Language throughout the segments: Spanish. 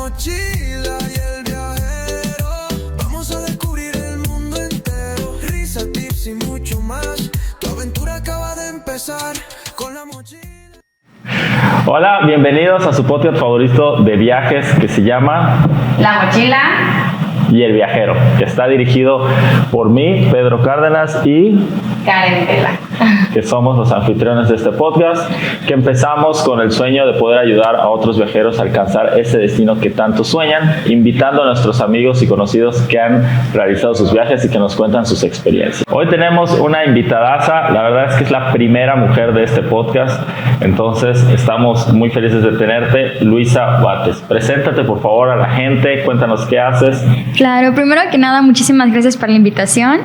mochila y el viajero. Vamos a descubrir el mundo entero. Risa, tips y mucho más. Tu aventura acaba de empezar con la mochila. Hola, bienvenidos a su podcast favorito de viajes que se llama La Mochila y el Viajero, que está dirigido por mí, Pedro Cárdenas, y Karen Tela. que somos los anfitriones de este podcast, que empezamos con el sueño de poder ayudar a otros viajeros a alcanzar ese destino que tanto sueñan, invitando a nuestros amigos y conocidos que han realizado sus viajes y que nos cuentan sus experiencias. Hoy tenemos una invitadaza, la verdad es que es la primera mujer de este podcast, entonces estamos muy felices de tenerte, Luisa Bates. Preséntate por favor a la gente, cuéntanos qué haces. Claro, primero que nada, muchísimas gracias por la invitación.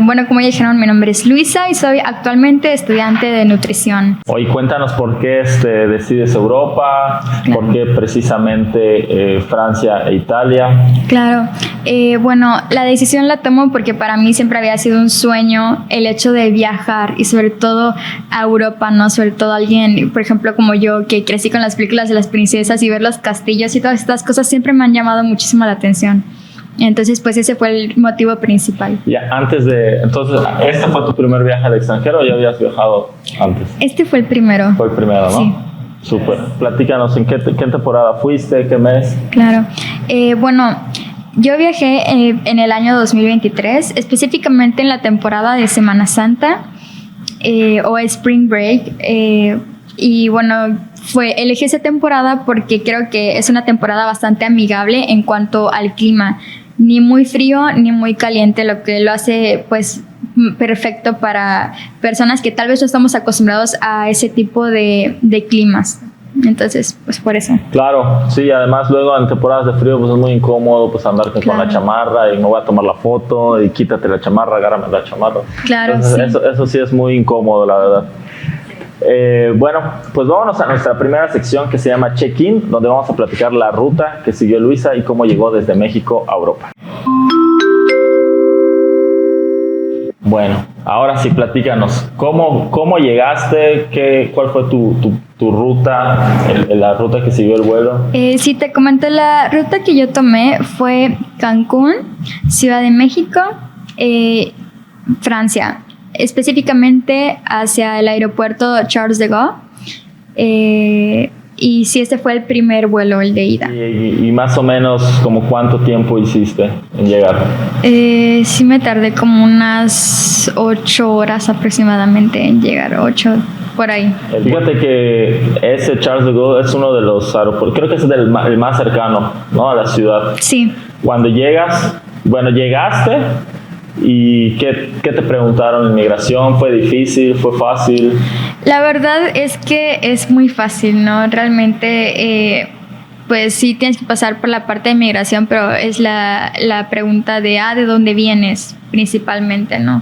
Bueno, como ya dijeron, mi nombre es Luisa y soy actualmente estudiante de nutrición. Hoy cuéntanos por qué decides Europa, Claro. por qué precisamente Francia e Italia. Claro, bueno, la decisión la tomo porque para mí siempre había sido un sueño el hecho de viajar y sobre todo a Europa, ¿no? Sobre todo alguien, por ejemplo, como yo, que crecí con las películas de las princesas y ver los castillos y todas estas cosas siempre me han llamado muchísimo la atención. Entonces, pues ese fue el motivo principal. Ya, entonces, ¿este fue tu primer viaje al extranjero o ya habías viajado antes? Este fue el primero. Fue el primero, ¿no? Sí. Súper. Platícanos, ¿en qué temporada fuiste? ¿Qué mes? Claro. Bueno, yo viajé en el año 2023, específicamente en la temporada de Semana Santa o Spring Break. Y bueno, elegí esa temporada porque creo que es una temporada bastante amigable en cuanto al clima. Ni muy frío ni muy caliente, lo que lo hace pues perfecto para personas que tal vez no estamos acostumbrados a ese tipo de climas. Entonces, pues por eso. Claro, sí, además luego en temporadas de frío pues es muy incómodo pues andar con Claro. la chamarra y no voy a tomar la foto y quítate la chamarra, agárrame la chamarra. Claro, Entonces, sí. eso sí es muy incómodo, la verdad. Bueno, pues vámonos a nuestra primera sección que se llama Check-in, donde vamos a platicar la ruta que siguió Luisa y cómo llegó desde México a Europa. Bueno, ahora sí, platícanos, ¿cómo llegaste? ¿Cuál fue tu ruta, la ruta que siguió el vuelo? Sí, te comento, la ruta que yo tomé fue Cancún, Ciudad de México, Francia, específicamente hacia el aeropuerto Charles de Gaulle. Y sí, este fue el primer vuelo, el de ida. Y más o menos, ¿como cuánto tiempo hiciste en llegar? Sí me tardé como unas 8 horas aproximadamente en llegar, 8 por ahí. Fíjate que ese Charles de Gaulle es uno de los aeropuertos, creo que es el más cercano, ¿no? A la ciudad. Sí. Cuando llegaste, ¿y qué te preguntaron en migración? ¿Fue difícil? ¿Fue fácil? La verdad es que es muy fácil, ¿no? Realmente, pues sí tienes que pasar por la parte de migración, pero es la pregunta de dónde vienes principalmente, ¿no?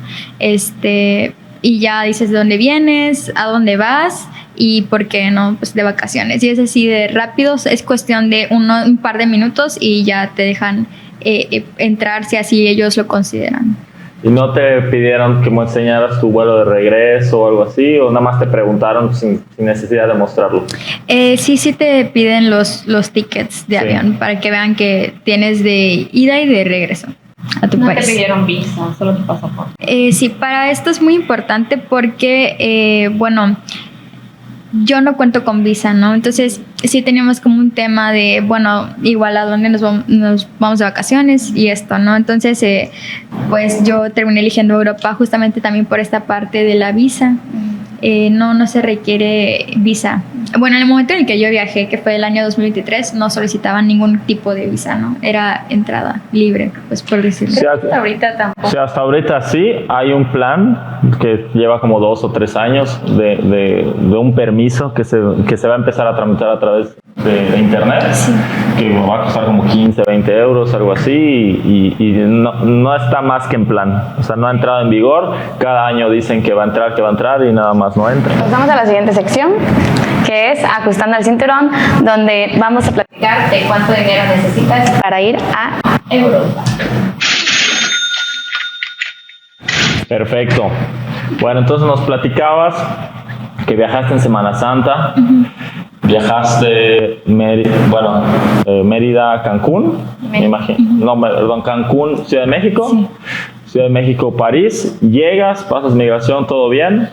Y ya dices de dónde vienes, a dónde vas y por qué, ¿no? Pues de vacaciones. Y es así de rápido, es cuestión de un par de minutos y ya te dejan entrar si así ellos lo consideran. ¿Y no te pidieron que me enseñaras tu vuelo de regreso o algo así? ¿O nada más te preguntaron sin necesidad de mostrarlo? Sí te piden los tickets de avión para que vean que tienes de ida y de regreso a tu país. No te pidieron visa, solo tu pasaporte. Sí, para esto es muy importante porque, bueno, yo no cuento con visa, ¿no? Entonces sí teníamos como un tema de, bueno, igual a dónde nos vamos de vacaciones y esto, ¿no? Entonces, pues yo terminé eligiendo Europa justamente también por esta parte de la visa. No se requiere visa. Bueno, en el momento en el que yo viajé, que fue el año 2023, no solicitaban ningún tipo de visa, ¿no? Era entrada libre, pues por decirlo. Sí, Ahorita tampoco. O sea, hasta ahorita sí hay un plan que lleva como 2 o 3 años de un permiso que se va a empezar a tramitar a través de internet, Sí. que va a costar como 15, 20 euros, algo así, y no está más que en plan. O sea, no ha entrado en vigor. Cada año dicen que va a entrar y nada más no entra. Pasamos a la siguiente sección, que es Ajustando al Cinturón, donde vamos a platicar de cuánto dinero necesitas para ir a Europa. Perfecto. Bueno, entonces nos platicabas que viajaste en Semana Santa. Viajaste Mérida a Cancún, me imagino. No, perdón, Cancún, Ciudad de México. Sí. Ciudad de México, París. Llegas, pasas migración, todo bien.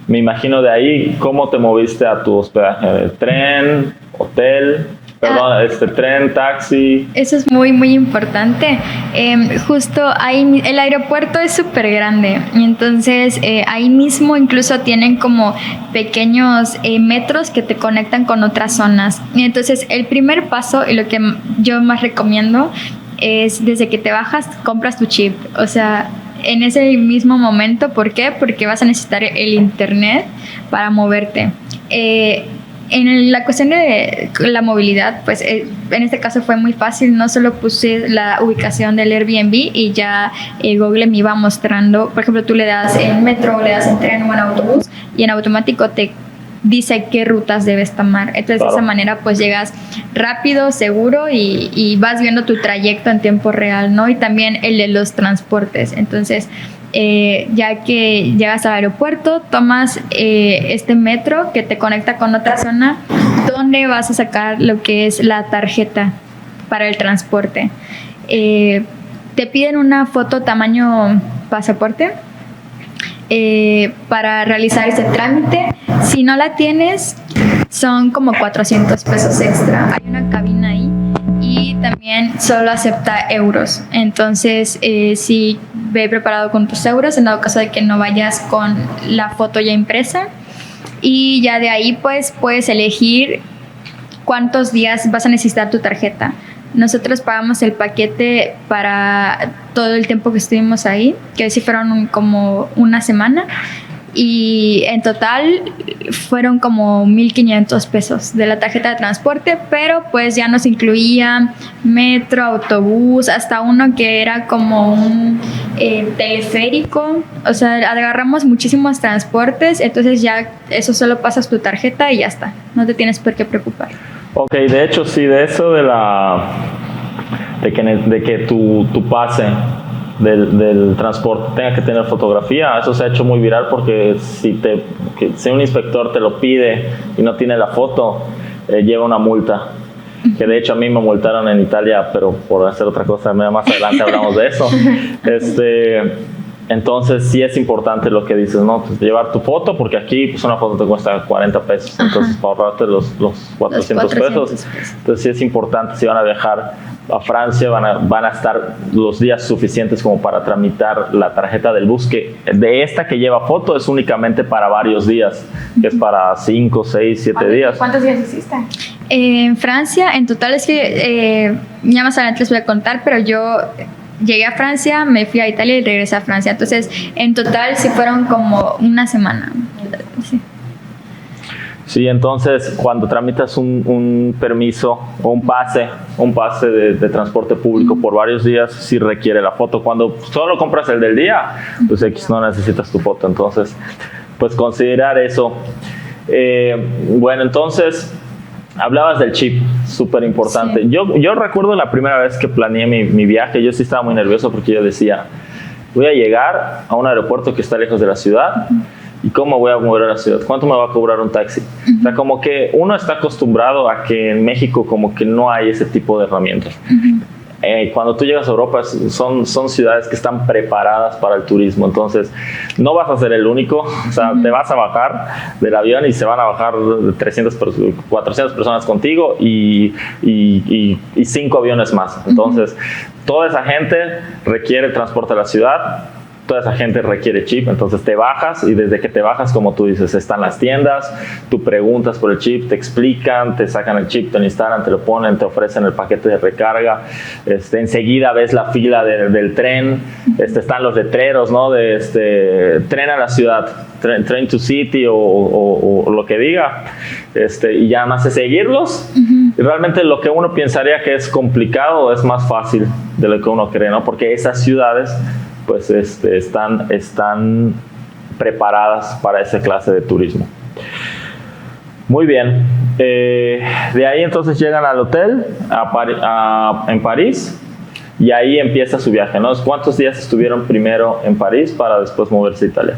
Me imagino de ahí, ¿cómo te moviste a tu hospedaje? ¿Tren, hotel? Perdón, tren, taxi. Eso es muy, muy importante. Justo ahí, el aeropuerto es súper grande. Y entonces, ahí mismo incluso tienen como pequeños metros que te conectan con otras zonas. Y entonces, el primer paso, y lo que yo más recomiendo, es desde que te bajas, compras tu chip. O sea, en ese mismo momento. ¿Por qué? Porque vas a necesitar el internet para moverte. En la cuestión de la movilidad, pues en este caso fue muy fácil. No solo puse la ubicación del Airbnb y ya Google me iba mostrando. Por ejemplo, tú le das en metro, le das en tren o en autobús y en automático te dice qué rutas debes tomar. Entonces, claro, de esa manera pues llegas rápido, seguro y vas viendo tu trayecto en tiempo real, ¿no? Y también el de los transportes. Entonces, ya que llegas al aeropuerto, tomas este metro que te conecta con otra zona donde vas a sacar lo que es la tarjeta para el transporte. Te piden una foto tamaño pasaporte para realizar ese trámite. Si no la tienes, son como 400 pesos extra. Hay una cabina ahí y también solo acepta euros. Entonces, sí, ve preparado con tus euros en dado caso de que no vayas con la foto ya impresa. Y ya de ahí, pues, puedes elegir cuántos días vas a necesitar tu tarjeta. Nosotros pagamos el paquete para todo el tiempo que estuvimos ahí, que sí fueron como una semana. Y en total fueron como 1,500 pesos de la tarjeta de transporte, pero pues ya nos incluía metro, autobús, hasta uno que era como un teleférico. O sea, agarramos muchísimos transportes, entonces ya eso solo pasas tu tarjeta y ya está, no te tienes por qué preocupar. Ok, de hecho sí, de eso de que tu pase del transporte tenga que tener fotografía, eso se ha hecho muy viral porque si un inspector te lo pide y no tiene la foto, lleva una multa. Que de hecho a mí me multaron en Italia, pero por hacer otra cosa, más adelante hablamos de eso. Entonces sí es importante lo que dices, ¿no? Pues llevar tu foto, porque aquí pues una foto te cuesta 40 pesos, entonces para ahorrarte los 400 pesos. Entonces sí es importante, si van a viajar a Francia, van a estar los días suficientes como para tramitar la tarjeta del bus, que de esta que lleva foto es únicamente para varios días, que es para 5, 6, 7 días. ¿Cuántos días hiciste? En Francia, en total es que ya más adelante les voy a contar, pero yo llegué a Francia, me fui a Italia y regresé a Francia. Entonces, en total sí fueron como una semana. Sí. Sí, entonces cuando tramitas un permiso o un pase de transporte público por varios días, sí requiere la foto. Cuando solo compras el del día, pues no necesitas tu foto. Entonces, pues considerar eso. Bueno, entonces hablabas del chip, súper importante. Sí. Yo recuerdo la primera vez que planeé mi viaje, yo sí estaba muy nervioso porque yo decía, voy a llegar a un aeropuerto que está lejos de la ciudad. ¿Y cómo voy a mover a la ciudad? ¿Cuánto me va a cobrar un taxi? O sea, como que uno está acostumbrado a que en México como que no hay ese tipo de herramientas. Cuando tú llegas a Europa son ciudades que están preparadas para el turismo, entonces no vas a ser el único, o sea, te vas a bajar del avión y se van a bajar 400 personas contigo y 5 aviones más. Entonces, toda esa gente requiere transporte a la ciudad. Toda esa gente requiere chip, entonces te bajas y desde que te bajas, como tú dices, están las tiendas, tú preguntas por el chip, te explican, te sacan el chip, te lo instalan, te lo ponen, te ofrecen el paquete de recarga, enseguida ves la fila del tren, están los letreros, ¿no? De tren a la ciudad, train to city o lo que diga, y ya más es seguirlos. Y realmente lo que uno pensaría que es complicado es más fácil de lo que uno cree, ¿no? Porque esas ciudades pues están preparadas para esa clase de turismo. Muy bien. De ahí entonces llegan al hotel en París y ahí empieza su viaje, ¿no? ¿Cuántos días estuvieron primero en París para después moverse a Italia?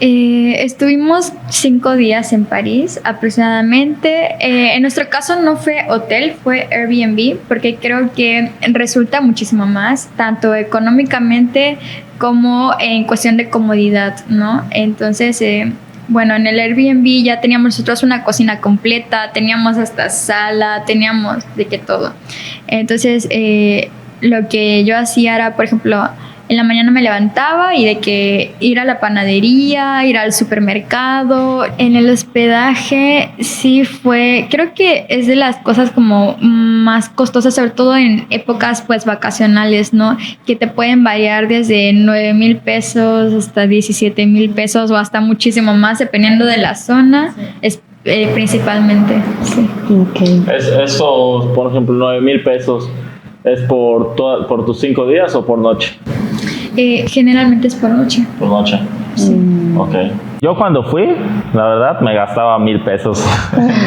Estuvimos 5 días en París aproximadamente. En nuestro caso no fue hotel, fue Airbnb, porque creo que resulta muchísimo más, tanto económicamente como en cuestión de comodidad, ¿no? Entonces, bueno, en el Airbnb ya teníamos nosotros una cocina completa, teníamos hasta sala, teníamos de que todo. Entonces, lo que yo hacía era, por ejemplo, en la mañana me levantaba y de que ir a la panadería, ir al supermercado. En el hospedaje sí fue, creo que es de las cosas como más costosas, sobre todo en épocas pues vacacionales, ¿no? Que te pueden variar desde 9,000 pesos hasta 17,000 pesos o hasta muchísimo más dependiendo de la zona. Sí. Principalmente, sí. Okay. Eso, por ejemplo, 9,000 pesos, ¿es por tus 5 días o por noche? Generalmente es por noche. Por noche. Sí. Ok. Yo cuando fui, la verdad, me gastaba 1,000 pesos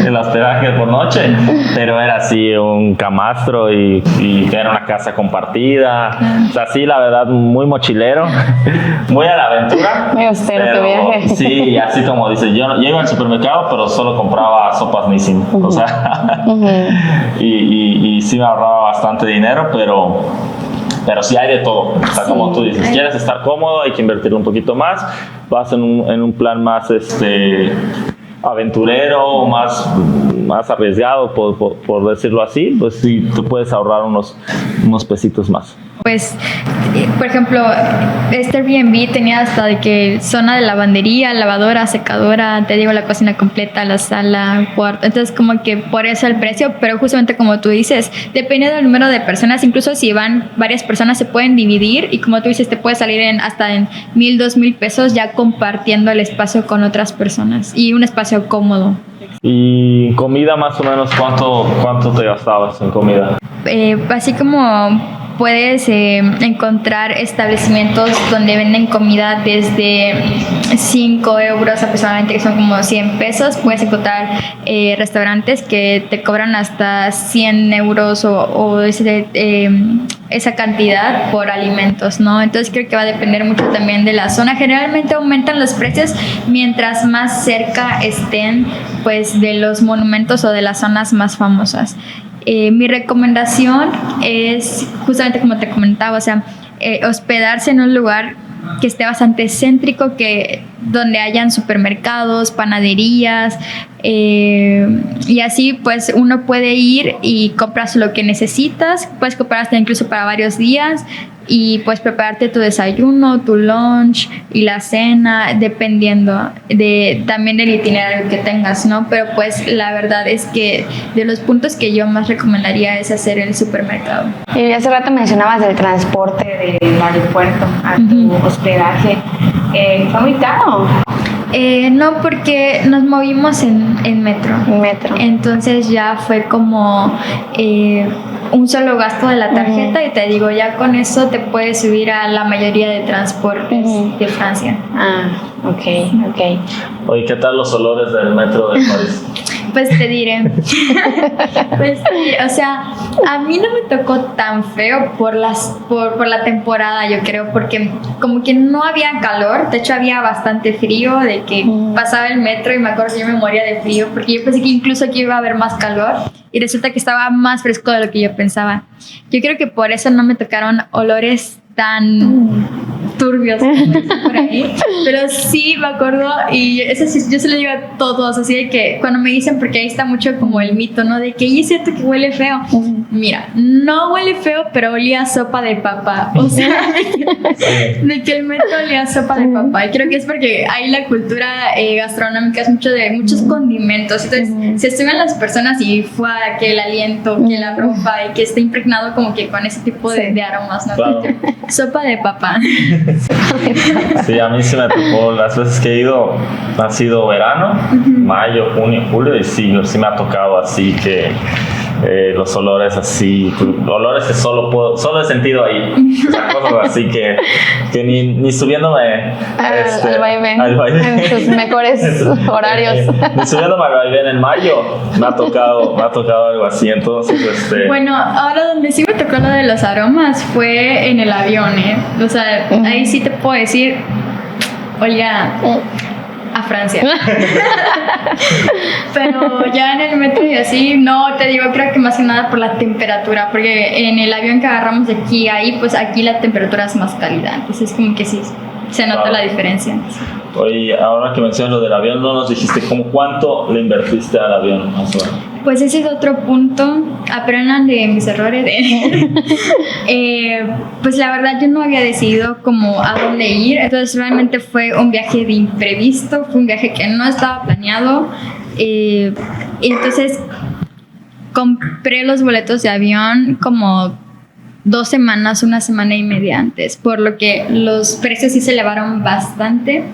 en hospedaje por noche, pero era así un camastro y era una casa compartida. O sea, sí, la verdad, muy mochilero, muy a la aventura. Muy austero tu viaje. Sí, así como dices, yo iba al supermercado, pero solo compraba sopas Nissin. O sea, y sí me ahorraba bastante dinero, pero sí hay de todo. O sea, como tú dices, quieres estar cómodo, hay que invertirle un poquito más. Vas en un plan más aventurero, más arriesgado, por decirlo así, pues sí, tú puedes ahorrar unos pesitos más. Pues, por ejemplo, este Airbnb tenía hasta de que zona de lavandería, lavadora, secadora, te digo, la cocina completa, la sala, cuarto. Entonces, como que por eso el precio, pero justamente como tú dices, depende del número de personas. Incluso si van varias personas, se pueden dividir y como tú dices, te puede salir hasta en 1,000, 2,000 pesos ya compartiendo el espacio con otras personas y un espacio cómodo. ¿Y comida más o menos cuánto te gastabas en comida? Así como puedes encontrar establecimientos donde venden comida desde 5 euros aproximadamente, que son como 100 pesos. Puedes encontrar restaurantes que te cobran hasta 100 euros o esa cantidad por alimentos, ¿no? Entonces creo que va a depender mucho también de la zona. Generalmente aumentan los precios mientras más cerca estén pues de los monumentos o de las zonas más famosas. Mi recomendación es justamente como te comentaba, o sea, hospedarse en un lugar que esté bastante céntrico, donde hayan supermercados, panaderías, y así pues uno puede ir y compras lo que necesitas, puedes comprar hasta incluso para varios días y puedes prepararte tu desayuno, tu lunch y la cena, dependiendo también del itinerario que tengas, ¿no? Pero pues la verdad es que de los puntos que yo más recomendaría es hacer el supermercado. Y hace rato mencionabas del transporte del aeropuerto a tu hospedaje. ¿Fue muy caro? No, porque nos movimos en metro. Entonces ya fue como un solo gasto de la tarjeta y te digo, ya con eso te puedes subir a la mayoría de transportes de Francia. Ah, ok. Oye, ¿qué tal los olores del metro de París? Pues te diré. O sea, a mí no me tocó tan feo por la temporada, yo creo, porque como que no había calor, de hecho había bastante frío, de que pasaba el metro y me acuerdo que yo me moría de frío, porque yo pensé que incluso aquí iba a haber más calor y resulta que estaba más fresco de lo que yo pensaba. Yo creo que por eso no me tocaron olores tan turbios por ahí, pero sí me acuerdo y eso sí, yo se lo digo a todos, así de que cuando me dicen, porque ahí está mucho como el mito, ¿no? De que es cierto que huele feo. Mira, no huele feo, pero olía a sopa de papa, o sea, de que el metro olía a sopa de papa, y creo que es porque ahí la cultura gastronómica es mucho de muchos condimentos, entonces se suben las personas y fue que el aliento, que la ropa y que está impregnado como que con ese tipo de aromas, ¿no? Claro. Sopa de papa. Sí, a mí sí me tocó, las veces que he ido ha sido verano, mayo, junio, julio, y sí me ha tocado así que los olores así, olores que solo he sentido ahí, o sea, cosas así que ni subiéndome al vaivén, en sus mejores horarios. Ni subiéndome al vaivén en mayo me ha tocado algo así, entonces Bueno, ahora donde sí me tocó lo de los aromas fue en el avión, o sea, ahí sí te puedo decir, olía a Francia. Pero ya en el metro y así, no, te digo, creo que más que nada por la temperatura, porque en el avión que agarramos de aquí a ahí, pues aquí la temperatura es más cálida, entonces como que sí, se nota la diferencia. Oye, ahora que mencionas lo del avión, no nos dijiste como cuánto le invertiste al avión, más o menos. Pues ese es otro punto, aprendan de mis errores. Pues la verdad yo no había decidido como a dónde ir, entonces realmente fue un viaje de imprevisto, fue un viaje que no estaba planeado, entonces compré los boletos de avión como 2 semanas, 1 semana y media antes, por lo que los precios sí se elevaron bastante,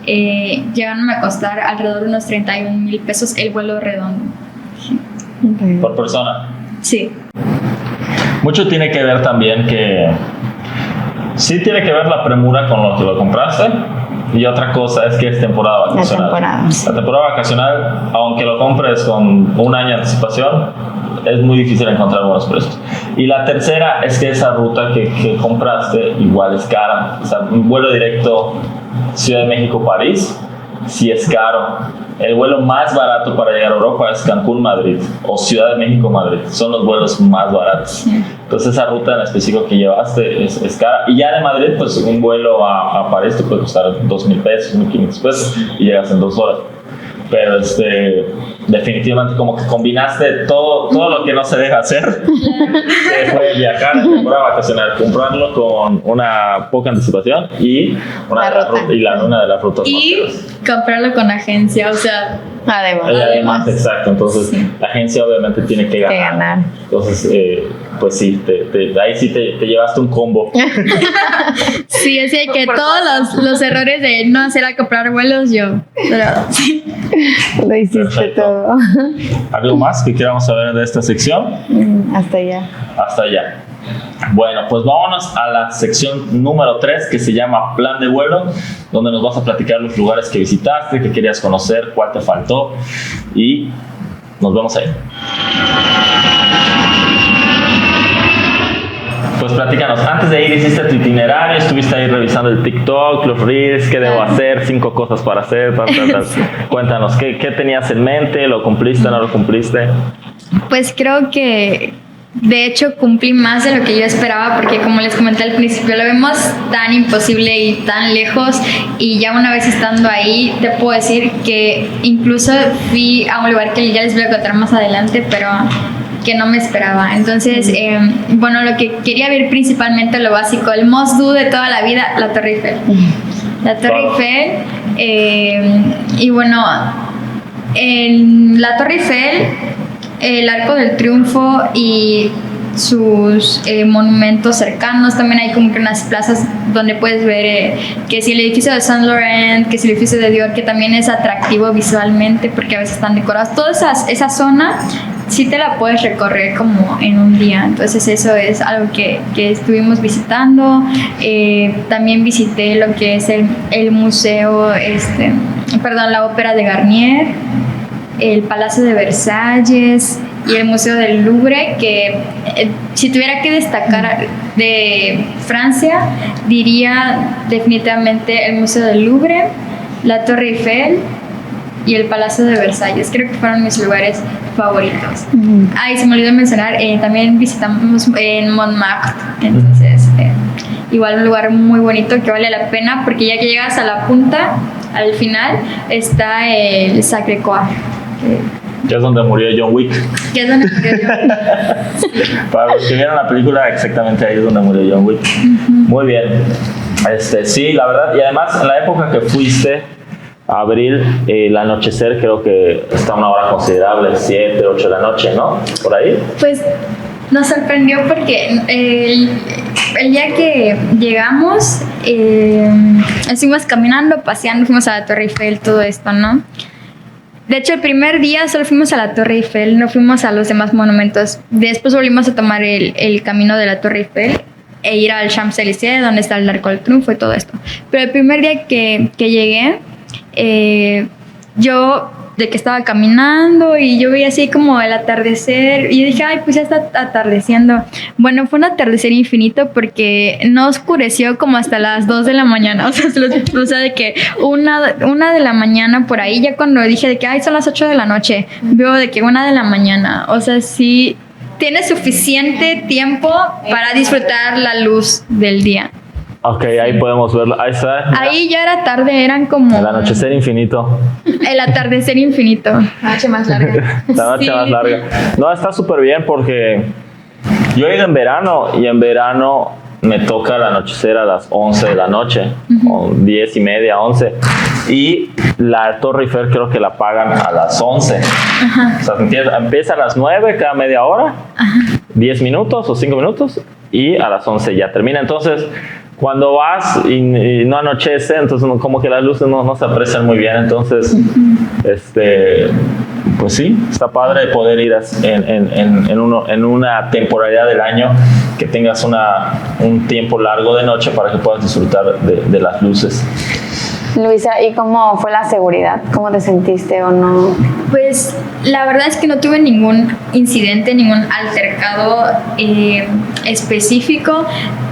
llegaron a costar alrededor de unos 31,000 pesos el vuelo redondo. Por persona. Sí. Mucho tiene que ver también que sí tiene que ver la premura con lo que lo compraste, y otra cosa es que es temporada vacacional. La temporada vacacional, aunque lo compres con 1 año de anticipación, es muy difícil encontrar buenos precios. Y la tercera es que esa ruta que compraste igual es cara. O sea, un vuelo directo Ciudad de México-París sí es caro. El vuelo más barato para llegar a Europa es Cancún-Madrid o Ciudad de México-Madrid. Son los vuelos más baratos. Entonces esa ruta en específico que llevaste es cara. Y ya de Madrid, pues un vuelo a París te puede costar 2,000 pesos, 1,500 pesos y llegas en 2 horas. Pero definitivamente como que combinaste todo lo que no se deja hacer, que fue viajar en temporada vacacional, comprarlo con una poca anticipación y una de las rutas y comprarlo con agencia, o sea, además. Exacto, entonces la agencia obviamente tiene que ganar. Entonces pues sí, ahí sí te llevaste un combo. Sí, así que todos los errores de no hacer a comprar vuelos pero sí. Lo hiciste. Perfecto. Todo. ¿Algo más que queramos saber de esta sección? Hasta allá. Hasta allá. Bueno, pues vámonos a la sección número 3 que se llama Plan de Vuelo, donde nos vas a platicar los lugares que visitaste, que querías conocer, cuál te faltó, y nos vemos ahí. Pues platícanos, antes de ir hiciste tu itinerario, estuviste ahí revisando el TikTok, los Reels, qué debo hacer, 5 cosas para hacer, tal. Cuéntanos, ¿qué tenías en mente? ¿Lo cumpliste o no lo cumpliste? Pues creo que de hecho cumplí más de lo que yo esperaba, porque como les comenté al principio, lo vemos tan imposible y tan lejos, y ya una vez estando ahí te puedo decir que incluso fui a un lugar que ya les voy a contar más adelante, pero que no me esperaba. Entonces, bueno, lo que quería ver principalmente, lo básico, el must do de toda la vida, la Torre Eiffel. La Torre Eiffel, y bueno, en la Torre Eiffel, el Arco del Triunfo y sus monumentos cercanos. También hay como que unas plazas donde puedes ver que si el edificio de Saint Laurent, que si el edificio de Dior, que también es atractivo visualmente porque a veces están decorados. Toda esa zona sí te la puedes recorrer como en un día. Entonces eso es algo que estuvimos visitando. También visité lo que es el museo, la ópera de Garnier, el Palacio de Versalles y el Museo del Louvre, que si tuviera que destacar de Francia, diría definitivamente el Museo del Louvre, la Torre Eiffel y el Palacio de Versalles. Creo que fueron mis lugares favoritos. Y se me olvidó mencionar, también visitamos en Montmartre, entonces igual un lugar muy bonito que vale la pena, porque ya que llegas a la punta, al final está el Sacré-Cœur, que es donde murió John Wick. Para los que vieron la película, exactamente ahí es donde murió John Wick. Muy bien. Sí, la verdad, y además en la época que fuiste, abril, el anochecer creo que está a una hora considerable, 7, 8 de la noche, ¿no? Por ahí. Pues nos sorprendió porque el día que llegamos, estuvimos caminando, paseando, fuimos a la Torre Eiffel, todo esto, ¿no? De hecho, el primer día solo fuimos a la Torre Eiffel, no fuimos a los demás monumentos. Después volvimos a tomar el camino de la Torre Eiffel e ir al Champs-Élysées, donde está el Arco del Triunfo y todo esto. Pero el primer día que llegué, yo de que estaba caminando y yo veía así como el atardecer y yo dije, ay, pues ya está atardeciendo. Bueno, fue un atardecer infinito porque no oscureció como hasta las 2 de la mañana, o sea de que una de la mañana por ahí, ya cuando dije de que, ay, son las 8 de la noche, veo de que 1 de la mañana, o sea, sí, tiene suficiente tiempo para disfrutar la luz del día. Ok, ahí podemos verlo. Ahí está. Ahí ya era tarde, eran como... El anochecer infinito. El atardecer infinito. La noche más larga. La noche Sí. más larga. No, está súper bien porque yo he ido en verano y en verano me toca el anochecer a las 11 de la noche, o 10 y media, 11. Y la Torre Eiffel creo que la pagan a las 11. O sea, empieza a las 9 cada media hora, 10 minutos o 5 minutos, y a las 11 ya termina. Entonces, cuando vas y no anochece, entonces como que las luces no se aprecian muy bien. Entonces, pues sí, está padre poder ir en una temporalidad del año que tengas un tiempo largo de noche para que puedas disfrutar de las luces. Luisa, ¿y cómo fue la seguridad? ¿Cómo te sentiste o no? Pues la verdad es que no tuve ningún incidente, ningún altercado específico,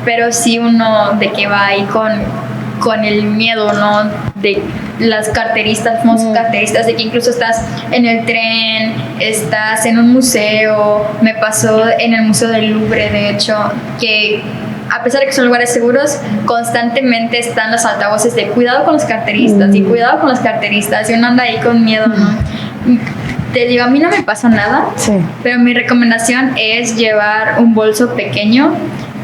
pero sí uno de que va ahí con el miedo, ¿no? De las carteristas, famosos carteristas, de que incluso estás en el tren, estás en un museo. Me pasó en el Museo del Louvre, de hecho, que a pesar de que son lugares seguros, constantemente están los altavoces de cuidado con los carteristas y cuidado con los carteristas, y uno anda ahí con miedo, ¿no? Te digo, a mí no me pasó nada, pero mi recomendación es llevar un bolso pequeño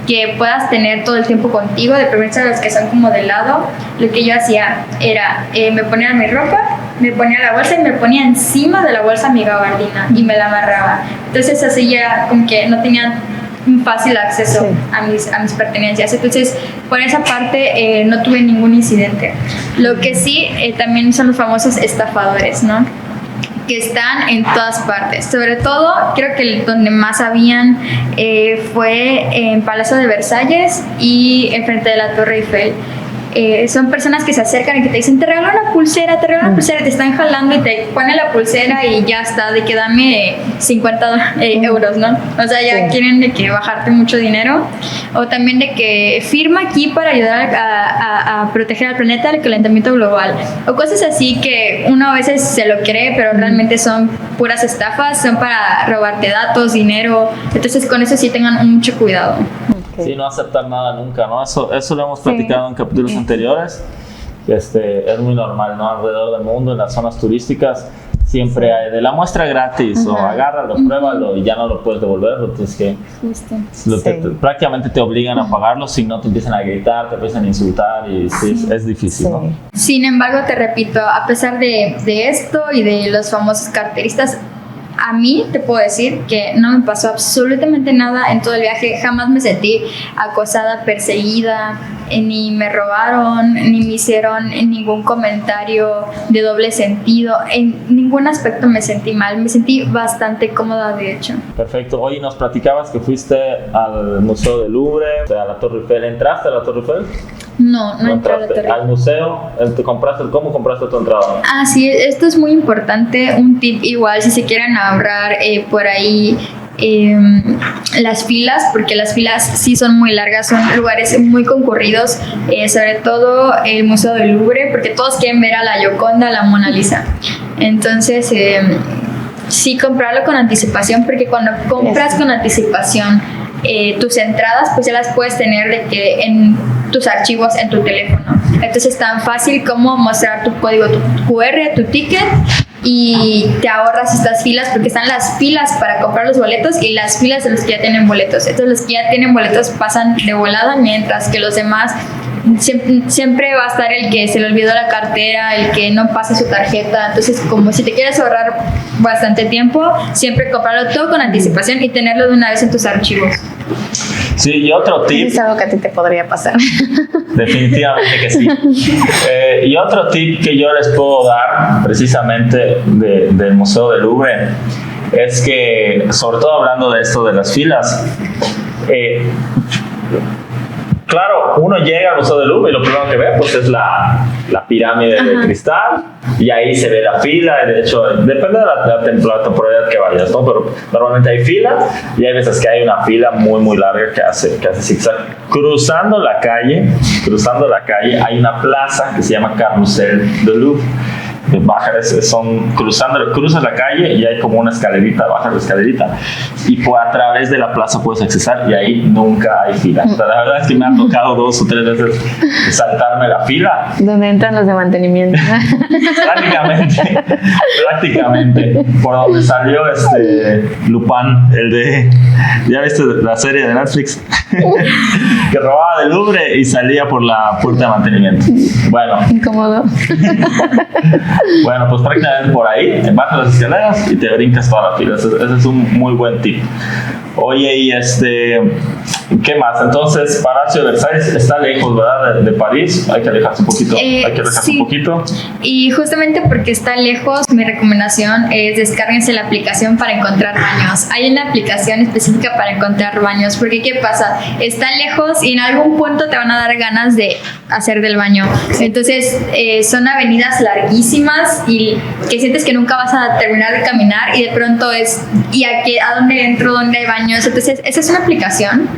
que puedas tener todo el tiempo contigo, de preferencia los que son como de lado. Lo que yo hacía era, me ponía mi ropa, me ponía la bolsa y me ponía encima de la bolsa mi gabardina y me la amarraba. Entonces así ya como que no tenían un fácil acceso a mis pertenencias. Entonces, por esa parte no tuve ningún incidente. Lo que sí también son los famosos estafadores, ¿no? Que están en todas partes. Sobre todo, creo que donde más habían fue en Palacio de Versalles y enfrente de la Torre Eiffel. Son personas que se acercan y que te dicen, te regalo una pulsera, te están jalando y te ponen la pulsera y ya está, de que dame 50 euros, ¿no? O sea, ya quieren de que bajarte mucho dinero. O también de que firma aquí para ayudar a proteger al planeta del calentamiento global. O cosas así que uno a veces se lo cree, pero realmente son puras estafas, son para robarte datos, dinero. Entonces con eso sí tengan mucho cuidado. Sí, no aceptar nada nunca, ¿no? Eso lo hemos platicado en capítulos anteriores. Es muy normal, ¿no? Alrededor del mundo, en las zonas turísticas, siempre hay de la muestra gratis, o agárralo, pruébalo y ya no lo puedes devolver. Entonces, que prácticamente te obligan a pagarlo, si no te empiezan a gritar, te empiezan a insultar y es difícil, ¿no? Sin embargo, te repito, a pesar de esto y de los famosos carteristas, a mí te puedo decir que no me pasó absolutamente nada en todo el viaje. Jamás me sentí acosada, perseguida, ni me robaron, ni me hicieron ningún comentario de doble sentido. En ningún aspecto me sentí mal, me sentí bastante cómoda, de hecho. Perfecto. Hoy nos platicabas que fuiste al Museo del Louvre, a la Torre Eiffel. ¿Entraste a la Torre Eiffel? No entré a la Torre. ¿Al museo? ¿Cómo compraste tu entrada? Ah, sí, esto es muy importante. Un tip igual, si se quieren ahorrar por ahí las filas, porque las filas sí son muy largas, son lugares muy concurridos, sobre todo el Museo del Louvre, porque todos quieren ver a la Gioconda, la Mona Lisa. Entonces, sí, comprarlo con anticipación, porque cuando compras con anticipación tus entradas, pues ya las puedes tener de que en tus archivos en tu teléfono. Entonces es tan fácil como mostrar tu código, tu QR, tu ticket, y te ahorras estas filas, porque están las filas para comprar los boletos y las filas de los que ya tienen boletos. Entonces los que ya tienen boletos pasan de volada, mientras que los demás siempre va a estar el que se le olvidó la cartera, el que no pasa su tarjeta. Entonces, como si te quieres ahorrar bastante tiempo, siempre comprarlo todo con anticipación y tenerlo de una vez en tus archivos. Sí, y otro tip. Es algo que a ti te podría pasar. Definitivamente que sí. Y otro tip que yo les puedo dar precisamente del Museo del Louvre es que, sobre todo hablando de esto de las filas, claro, uno llega al Museo del Louvre y lo primero que ve pues es la pirámide de cristal, y ahí se ve la fila. De hecho, depende de la temporalidad que vayas, ¿no? Pero normalmente hay fila, y hay veces que hay una fila muy muy larga que hace zigzag. Cruzando la calle hay una plaza que se llama Carrousel du Louvre. Cruzas la calle y hay como una escalerita, bajas la escalerita y a través de la plaza puedes accesar, y ahí nunca hay fila. O sea, la verdad es que me ha tocado 2 o 3 veces saltarme la fila. Donde entran los de mantenimiento. prácticamente por donde salió Lupin, el de, ¿ya viste la serie de Netflix? Que robaba del Louvre y salía por la puerta de mantenimiento. Bueno, incómodo. Bueno, pues prácticamente por ahí, bajas las escaleras y te brincas toda la fila. Ese es un muy buen tip. Oye, y ¿qué más? Entonces, Palacio de Versalles está lejos, ¿verdad? De París. Hay que alejarse un poquito. Sí. Un poquito. Y justamente porque está lejos, mi recomendación es descárguense la aplicación para encontrar baños. Hay una aplicación específica para encontrar baños, porque ¿qué pasa? Está lejos y en algún punto te van a dar ganas de hacer del baño. Entonces, son avenidas larguísimas y que sientes que nunca vas a terminar de caminar, y de pronto ¿a dónde entro? ¿Dónde hay baños? Entonces, esa es una aplicación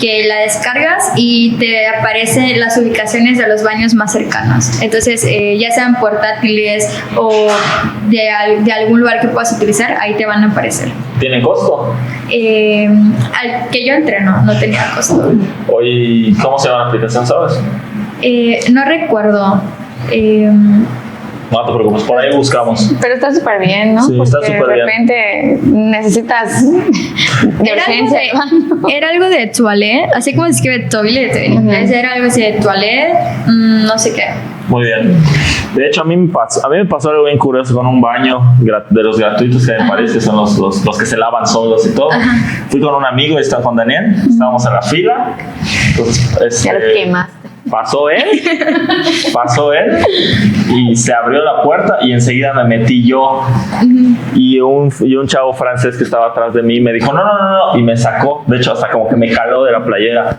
que la descargas y te aparecen las ubicaciones de los baños más cercanos. Entonces, ya sean portátiles o de algún lugar que puedas utilizar, ahí te van a aparecer. ¿Tienen costo? Al que yo entré no tenía costo. Oye, ¿cómo se llama la aplicación, sabes? No recuerdo. No te preocupes, por ahí buscamos. Pero está súper bien, ¿no? Sí, porque está súper bien. De repente necesitas de urgencia. Era algo de toilette, así como se escribe toilet en inglés, era algo así de toilette, no sé qué. Muy bien. De hecho, a mí me pasó algo bien curioso con un baño de los gratuitos que me parece que son los que se lavan solos y todo. Ajá. Fui con un amigo y estaba con Daniel, estábamos en la fila. Entonces, ya lo quemaste. Pasó él y se abrió la puerta y enseguida me metí yo. Y un chavo francés que estaba atrás de mí me dijo no, y me sacó. De hecho, hasta como que me jaló de la playera,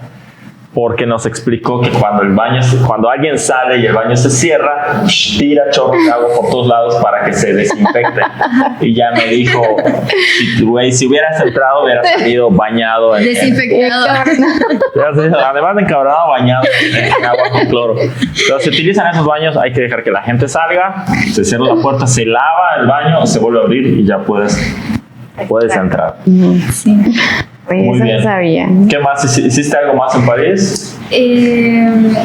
porque nos explicó que cuando alguien sale y el baño se cierra, tira chorros de agua por todos lados para que se desinfecte. Y ya me dijo, si hubieras entrado, hubieras salido bañado desinfectado. Además de encabronado, bañado en agua con cloro. Pero si utilizan esos baños, hay que dejar que la gente salga, se cierra la puerta, se lava el baño, se vuelve a abrir y ya puedes entrar. Sí. Oye, muy eso bien. No sabía. ¿Qué más? ¿Hiciste algo más en París? En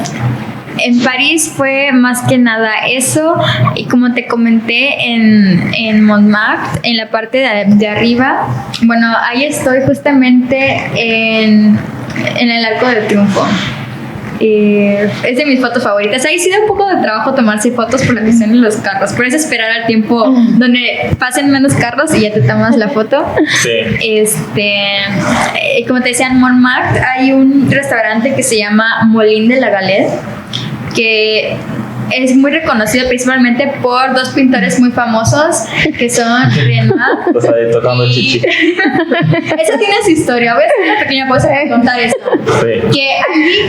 París fue más que nada eso, y como te comenté, en Montmartre, en la parte de arriba, bueno, ahí estoy justamente en el Arco del Triunfo. Es de mis fotos favoritas. Ahí sí da un poco de trabajo tomarse fotos por la cuestión de los carros, por eso esperar al tiempo donde pasen menos carros y ya te tomas la foto. Sí. Como te decía, en Montmartre hay un restaurante que se llama Molin de la Galette, que es muy reconocido principalmente por 2 pintores muy famosos que son Renoir. Estás ahí tocando chichi. Eso tiene su historia. Voy a hacer una pequeña pausa para contar esto. Sí. Que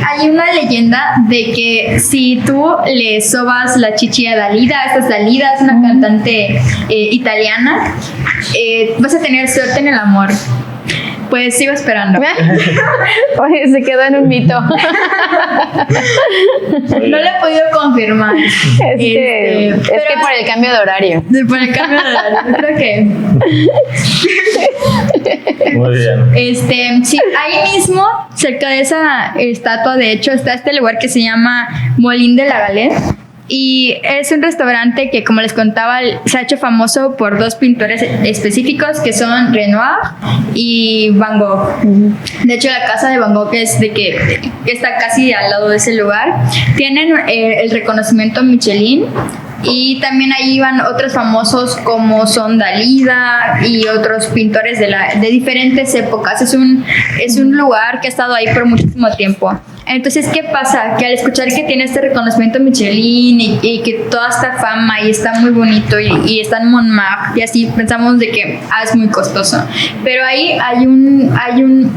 hay una leyenda de que si tú le sobas la chichi a Dalida, esta es Dalida, es una cantante italiana, vas a tener suerte en el amor. Pues sigo esperando. Oye, se quedó en un mito. No lo he podido confirmar. Es que por el cambio de horario. Por el cambio de horario, creo que. Muy bien. Sí, ahí mismo, cerca de esa estatua, de hecho, está este lugar que se llama Molin de la Galette. Y es un restaurante que, como les contaba, se ha hecho famoso por 2 pintores específicos que son Renoir y Van Gogh. De hecho, la casa de Van Gogh es que está casi al lado de ese lugar. Tienen el reconocimiento Michelin. Y también ahí van otros famosos como son Dalida y otros pintores de diferentes épocas. Es un lugar que ha estado ahí por muchísimo tiempo. Entonces, ¿qué pasa? Que al escuchar que tiene este reconocimiento Michelin y que toda esta fama y está muy bonito y está en Montmartre y así pensamos de que es muy costoso. Pero ahí hay un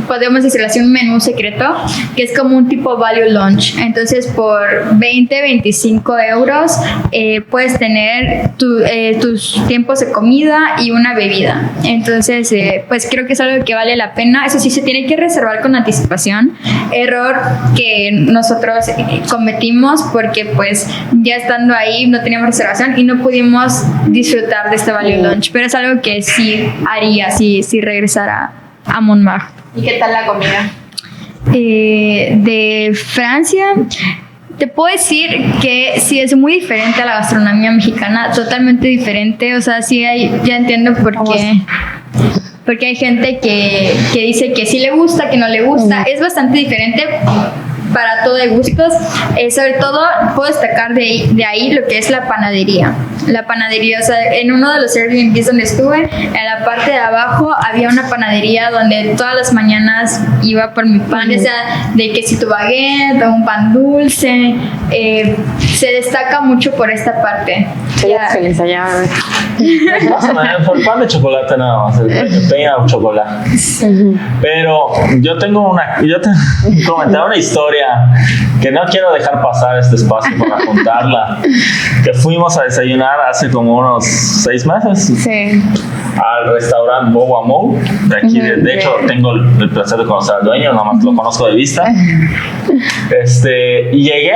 podemos decirlo así, un menú secreto, que es como un tipo value lunch. Entonces, por 20-25 euros puedes tener tus tiempos de comida y una bebida. Entonces, pues creo que es algo que vale la pena. Eso sí, se tiene que reservar con anticipación. Error que nosotros cometimos porque pues ya estando ahí no teníamos reservación y no pudimos disfrutar de este value lunch. Pero es algo que sí haría si regresara a Montmartre. ¿Y qué tal la comida? De Francia, te puedo decir que sí es muy diferente a la gastronomía mexicana, totalmente diferente. O sea, sí ya entiendo por qué. Porque hay gente que dice que sí le gusta, que no le gusta. Es bastante diferente para todo de gustos. Sobre todo puedo destacar de ahí lo que es la panadería. La panadería, o sea, en uno de los Airbnbs donde estuve, en la parte de abajo había una panadería donde todas las mañanas iba por mi pan, ya sea de quesito baguette o un pan dulce. Se destaca mucho por esta parte. Ya. Feliz allá. Por el pan de chocolate nada más, el pequeño chocolate. Pero yo tengo comentar una historia que no quiero dejar pasar este espacio para contarla. Que fuimos a desayunar hace como unos 6 meses. Sí. Al restaurante Bobo Amou, de aquí. De hecho, tengo el placer de conocer al dueño, nada más lo conozco de vista. Y llegué,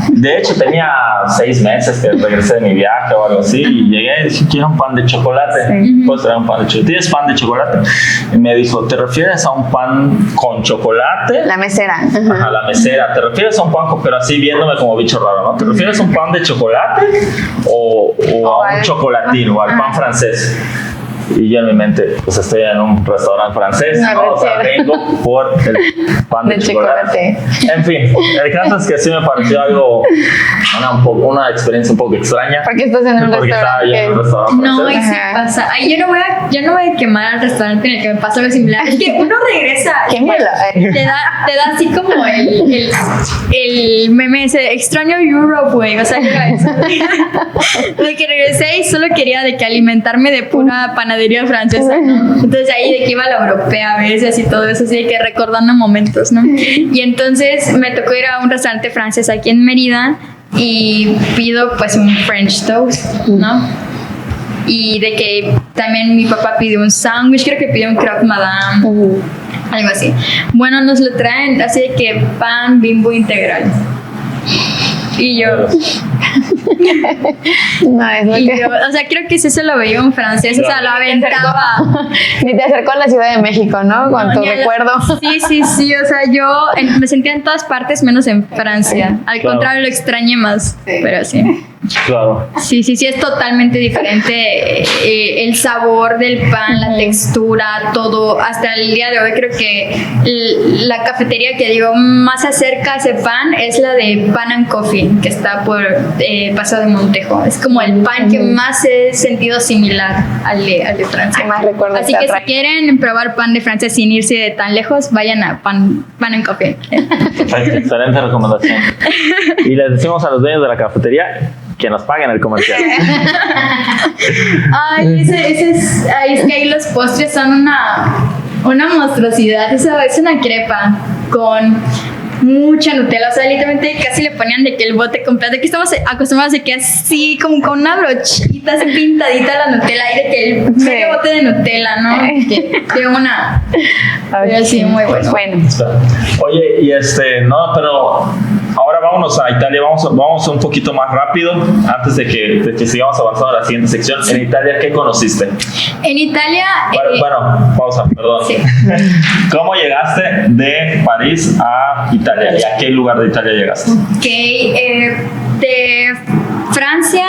de hecho tenía 6 meses que regresé de mi viaje o algo así, y llegué y dije, quiero un pan de chocolate. ¿Puedes traer un pan de chocolate? ¿Tienes pan de chocolate? Y me dijo, ¿te refieres a un pan con chocolate? La mesera. Ajá, la mesera. ¿Te refieres a un pan pero así viéndome como bicho raro, ¿no? ¿Te refieres a un pan de chocolate o a un chocolatín o al pan francés? Y yo en mi mente, pues estoy en un restaurante francés, ¿no? O sea, vengo por el pan de chocolate. En fin, el caso es que sí me pareció algo, una experiencia un poco extraña. Porque estás en un restaurante. No, y sí pasa. Ay, yo no voy a quemar al restaurante en el que me pasa algo similar. Es que uno regresa. Te da así como el meme ese, extraño Europe, güey. O sea, de que regresé y solo quería de que alimentarme de pura panadería francesa, ¿no? Entonces ahí de que iba la europea a veces y todo eso, así de que recordando momentos, ¿no? Y entonces me tocó ir a un restaurante francés aquí en Mérida y pido pues un French toast, ¿no? Y de que también mi papá pidió un sándwich, creo que pidió un croque madame, algo así. Bueno, nos lo traen así de que pan Bimbo integral. Y yo... No, es lo que... o sea, creo que sí se lo veía un francés, o sea, lo aventaba. Ni te acercó a la Ciudad de México, ¿no? Con tu recuerdo. Sí, o sea, yo me sentía en todas partes menos en Francia. Al contrario, lo extrañé más, pero sí. Claro. Sí, es totalmente diferente el sabor del pan, la textura, todo. Hasta el día de hoy creo que la cafetería que digo más se acerca a ese pan es la de Pan and Coffee, que está por Paso de Montejo. Es como el pan que más he sentido similar al de Francia. Más recuerdo. Así que si quieren probar pan de Francia sin irse de tan lejos, vayan a Pan and Coffee. Perfecto, excelente recomendación. Y les decimos a los dueños de la cafetería que nos paguen el comercial. Ay, es que ahí los postres son una monstruosidad. Eso es una crepa con mucha Nutella, o sea, literalmente casi le ponían de que el bote completo, de que estamos acostumbrados de que así como con una brochita así pintadita la Nutella y de que el medio bote de Nutella, ¿no? Que una... Pero sí, muy bueno. Oye, y pero ahora vámonos a Italia, vamos un poquito más rápido antes de que sigamos avanzando a la siguiente sección. En Italia, ¿qué conociste? En Italia... Bueno, pausa, perdón. Sí. ¿Cómo llegaste de París a Italia? ¿Y a qué lugar de Italia llegaste? De Francia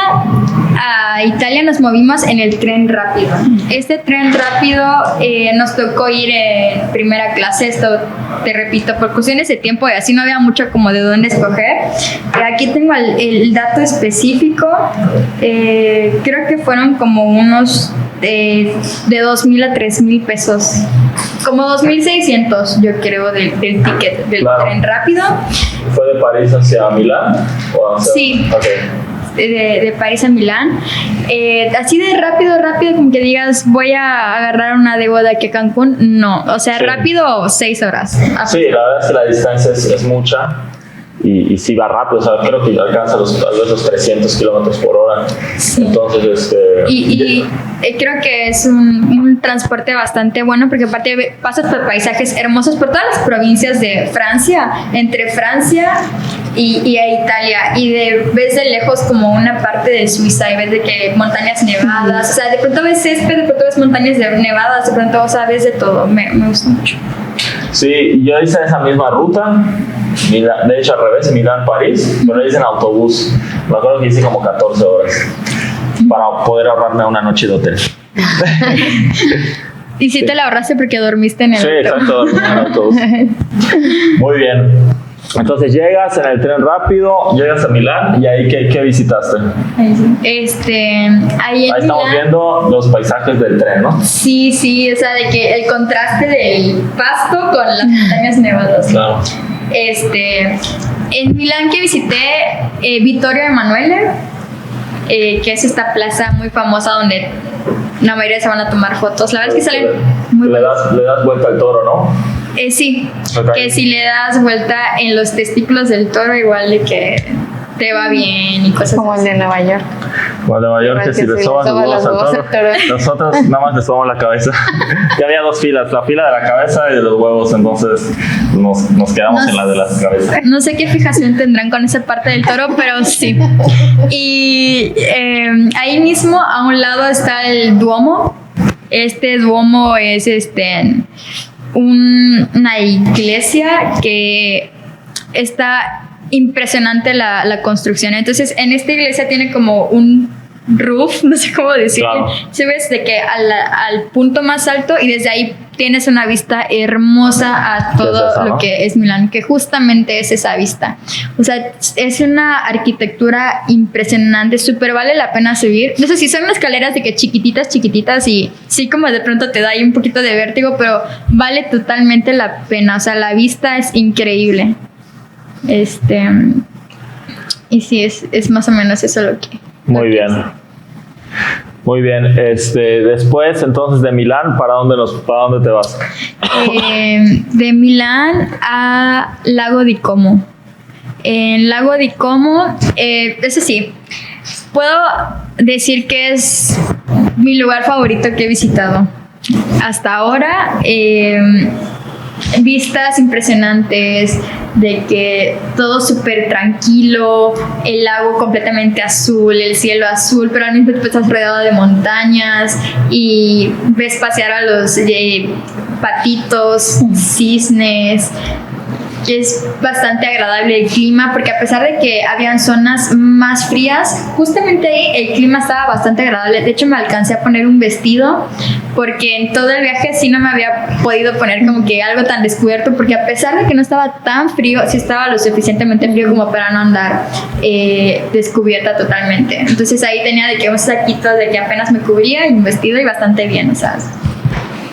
a Italia nos movimos en el tren rápido. Este tren rápido nos tocó ir en primera clase. Esto, te repito, por cuestiones de tiempo y así no había mucho como de dónde escoger. Aquí tengo el dato específico. Creo que fueron como unos de 2,000 a 3,000 pesos. Como 2,600, yo creo, del ticket del tren rápido. ¿Fue de París hacia Milán? Sí. Okay. de París a Milán. Así de rápido, como que digas, voy a agarrar una de boda aquí a Cancún. No, o sea, Sí. rápido 6 horas. Sí, la verdad es que la distancia es mucha y sí va rápido, o sea, creo que alcanza tal vez los 300 kilómetros por hora. Sí. Entonces, Y creo que es un transporte bastante bueno porque aparte pasas por paisajes hermosos por todas las provincias de Francia, entre Francia y a Italia, y ves de lejos como una parte de Suiza y ves de que montañas nevadas, o sea, de pronto ves césped, de pronto ves montañas nevadas, de pronto, o sea, ves de todo, me gusta mucho. sí, yo hice esa misma ruta, de hecho al revés, Milán-París, pero lo hice en autobús. Me acuerdo que hice como 14 horas para poder ahorrarme una noche de hotel. Y sí te la ahorraste porque dormiste en el Sí, auto. exacto, dormí en el autobús. Muy bien. Entonces llegas en el tren rápido, llegas a Milán y ahí ¿qué visitaste? Ahí sí. Ahí en Ahí estamos Milán, viendo los paisajes del tren, ¿no? sí, o sea, de que el contraste del pasto con las montañas nevadas. Claro. En Milán que visité Vittorio Emanuele, que es esta plaza muy famosa donde la mayoría se van a tomar fotos. La verdad es que salen muy le buenas. das vuelta al toro, ¿no? Sí, Ok. que si le das vuelta en los testículos del toro, igual de que te va bien y cosas Como el así. de Nueva York. Bueno, Nueva York, que si le sobas los huevos al toro, nosotros nada más le sobamos la cabeza. Ya había dos filas, la fila de la cabeza y de los huevos, entonces nos quedamos en la de las cabezas. No sé qué fijación tendrán con esa parte del toro, pero sí. Y ahí mismo, a un lado, está el Duomo. Este Duomo es una iglesia que está impresionante la construcción. Entonces, en esta iglesia tiene como un roof, no sé cómo decirlo. Claro. Subes de que al punto más alto y desde ahí tienes una vista hermosa a todo esa, lo ¿no? que es Milán, que justamente es esa vista. O sea, es una arquitectura impresionante, súper vale la pena subir. No sé si son escaleras de que chiquititas y sí como de pronto te da ahí un poquito de vértigo, pero vale totalmente la pena. O sea, la vista es increíble. Y sí, es más o menos eso lo que... Muy bien. Muy bien. Después, entonces, de Milán, ¿para dónde te vas? De Milán a Lago di Como. En Lago di Como, eso sí, puedo decir que es mi lugar favorito que he visitado hasta ahora. Vistas impresionantes, de que todo súper tranquilo, el lago completamente azul, el cielo azul, pero al mismo tiempo estás rodeado de montañas y ves pasear a los patitos, cisnes. Es bastante agradable el clima porque a pesar de que habían zonas más frías, justamente ahí el clima estaba bastante agradable. De hecho, me alcancé a poner un vestido porque en todo el viaje sí no me había podido poner como que algo tan descubierto, porque a pesar de que no estaba tan frío, sí estaba lo suficientemente frío como para no andar descubierta totalmente. Entonces ahí tenía de que un saquito de que apenas me cubría y un vestido y bastante bien, o sea,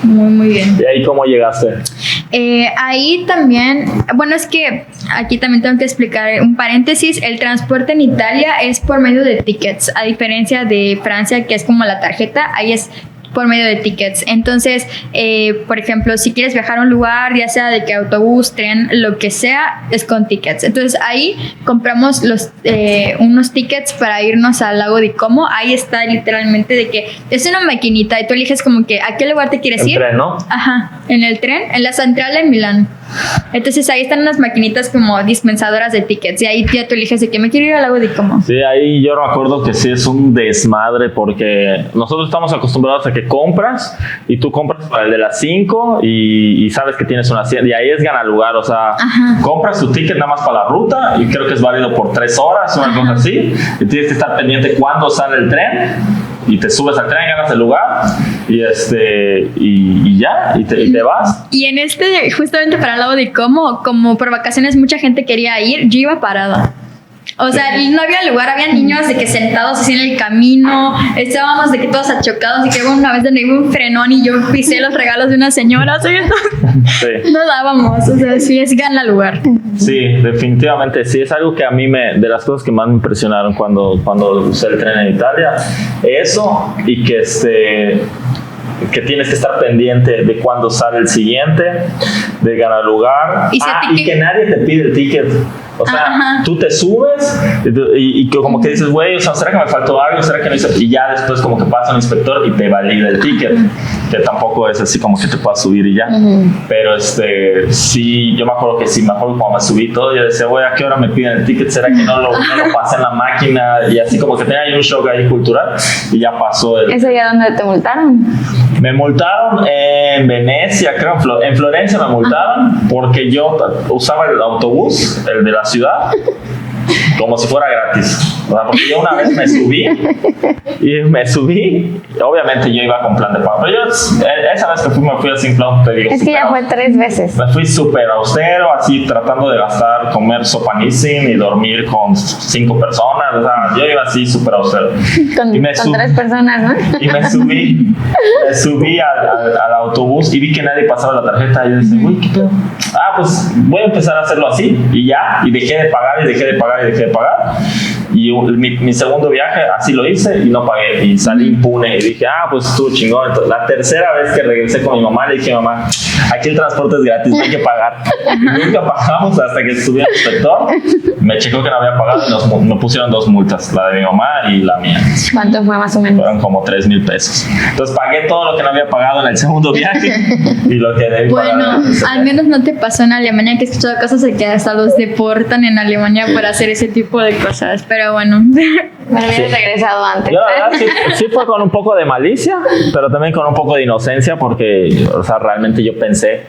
muy muy bien. ¿Y ahí cómo llegaste? Ahí también, bueno, es que aquí también tengo que explicar un paréntesis. El transporte en Italia es por medio de tickets, a diferencia de Francia, que es como la tarjeta, ahí es por medio de tickets. Entonces, por ejemplo, si quieres viajar a un lugar, ya sea de que autobús, tren, lo que sea, es con tickets. Entonces, ahí compramos unos tickets para irnos al Lago di Como. Ahí está literalmente de que es una maquinita y tú eliges como que a qué lugar te quieres ir. El tren, ¿no? Ajá, en el tren, en la central de Milán. Entonces ahí están unas maquinitas como dispensadoras de tickets y ahí ya tú eliges de que me quiero ir al Lago di Como. Sí, ahí yo recuerdo que sí es un desmadre porque nosotros estamos acostumbrados a que compras y tú compras para el de las 5 y sabes que tienes una asiento y ahí es gana lugar, o sea, Ajá. compras tu ticket nada más para la ruta y creo que es válido por 3 horas o una cosa así y tienes que estar pendiente cuándo sale el tren y te subes al tren, ganas el lugar y ya, y te vas. Y en justamente para el Lago di Como, como por vacaciones mucha gente quería ir, yo iba parada. O sea, no había lugar, había niños de que sentados así en el camino, estábamos de que todos achocados, y que hubo una vez donde hubo un frenón y yo pisé los regalos de una señora, ¿sí? Sí. No dábamos, o sea, sí es gana lugar. Sí, definitivamente, sí, es algo que a mí de las cosas que más me impresionaron cuando usé el tren en Italia, eso y que tienes que estar pendiente de cuándo sale el siguiente, de ganar lugar, y que nadie te pide el ticket. O sea, tú te subes y como que dices, güey, o sea, ¿será que me faltó algo? ¿Será que no hice? Y ya después como que pasa un inspector y te valida el ticket, que tampoco es así como que te puedas subir y ya. Pero sí, yo me acuerdo que sí, me acuerdo cuando me subí todo, yo decía, güey, ¿a qué hora me piden el ticket? ¿Será que no lo pasé en la máquina? Y así como que tenía ahí un shock ahí cultural y ya pasó. ¿Ese día dónde te multaron? Me multaron en Venecia, creo, en Florencia me multaron porque yo usaba el autobús, el de la ciudad, como si fuera gratis. O sea, porque yo una vez me subí, obviamente yo iba con plan de pago, pero yo esa vez que me fui así en plan, te digo, es que ya fue 3 veces. Me fui súper austero, así tratando de comer sopa Nissin y dormir con 5 personas, o sea, yo iba así súper austero. Con 3 personas, ¿no? Y me subí al autobús y vi que nadie pasaba la tarjeta y yo decía, uy, ¿qué pedo? Pues voy a empezar a hacerlo así y ya, y dejé de pagar. Y mi segundo viaje así lo hice y no pagué y salí impune y dije, pues estuvo chingón. Entonces, la tercera vez que regresé con mi mamá le dije, mamá, aquí el transporte es gratis, no hay que pagar. Y nunca pagamos hasta que estuviera el inspector, me checó que no había pagado y me pusieron 2 multas, la de mi mamá y la mía. ¿Cuánto fue más o menos? Fueron como 3,000 pesos. Entonces pagué todo lo que no había pagado en el segundo viaje y lo que debí pagar. Bueno, al menos no te pasó en Alemania, que he escuchado casos de que hasta los deportan en Alemania por hacer ese tipo de cosas, pero bueno. Me hubieras regresado antes. Yo la verdad sí fue con un poco de malicia, pero también con un poco de inocencia porque, o sea, realmente yo pensé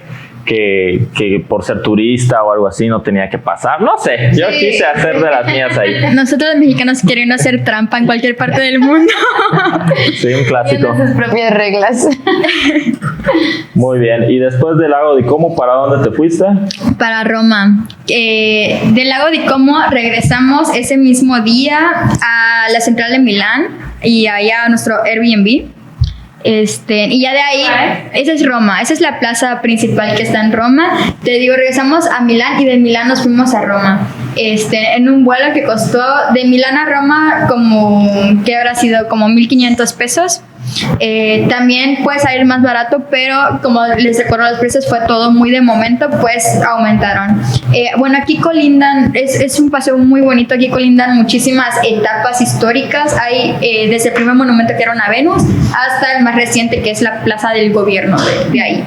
que por ser turista o algo así no tenía que pasar. No sé, yo quise hacer de las mías ahí. Nosotros los mexicanos queriendo hacer trampa en cualquier parte del mundo. Sí, un clásico. Tienen sus propias reglas. Muy bien. ¿Y después del lago de Como, para dónde te fuiste? Para Roma. Del lago de Como regresamos ese mismo día a la central de Milán y allá a nuestro Airbnb. Y ya de ahí, esa es Roma, esa es la plaza principal que está en Roma. Te digo, regresamos a Milán y de Milán nos fuimos a Roma. En un vuelo que costó de Milán a Roma ¿qué habrá sido? Como 1,500 pesos. También puede salir más barato, pero como les recuerdo, los precios fue todo muy de momento, pues aumentaron. Bueno, aquí colindan, es un paseo muy bonito, aquí colindan muchísimas etapas históricas. Hay desde el primer monumento que era una Venus hasta el más reciente, que es la Plaza del Gobierno de ahí.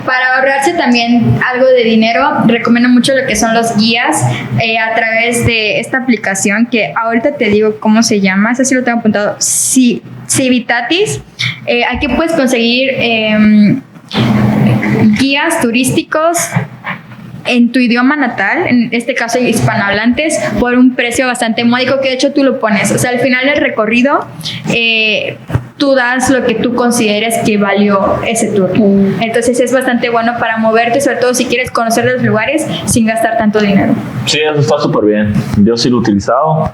Para ahorrarse también algo de dinero, recomiendo mucho lo que son los guías a través de esta aplicación que ahorita te digo cómo se llama, eso sí lo tengo apuntado, Civitatis. Aquí puedes conseguir guías turísticos en tu idioma natal, en este caso hispanohablantes, por un precio bastante módico, que de hecho tú lo pones, o sea, al final del recorrido tú das lo que tú consideres que valió ese tour. Entonces es bastante bueno para moverte, sobre todo si quieres conocer los lugares sin gastar tanto dinero. Sí, eso está súper bien. Yo sí lo he utilizado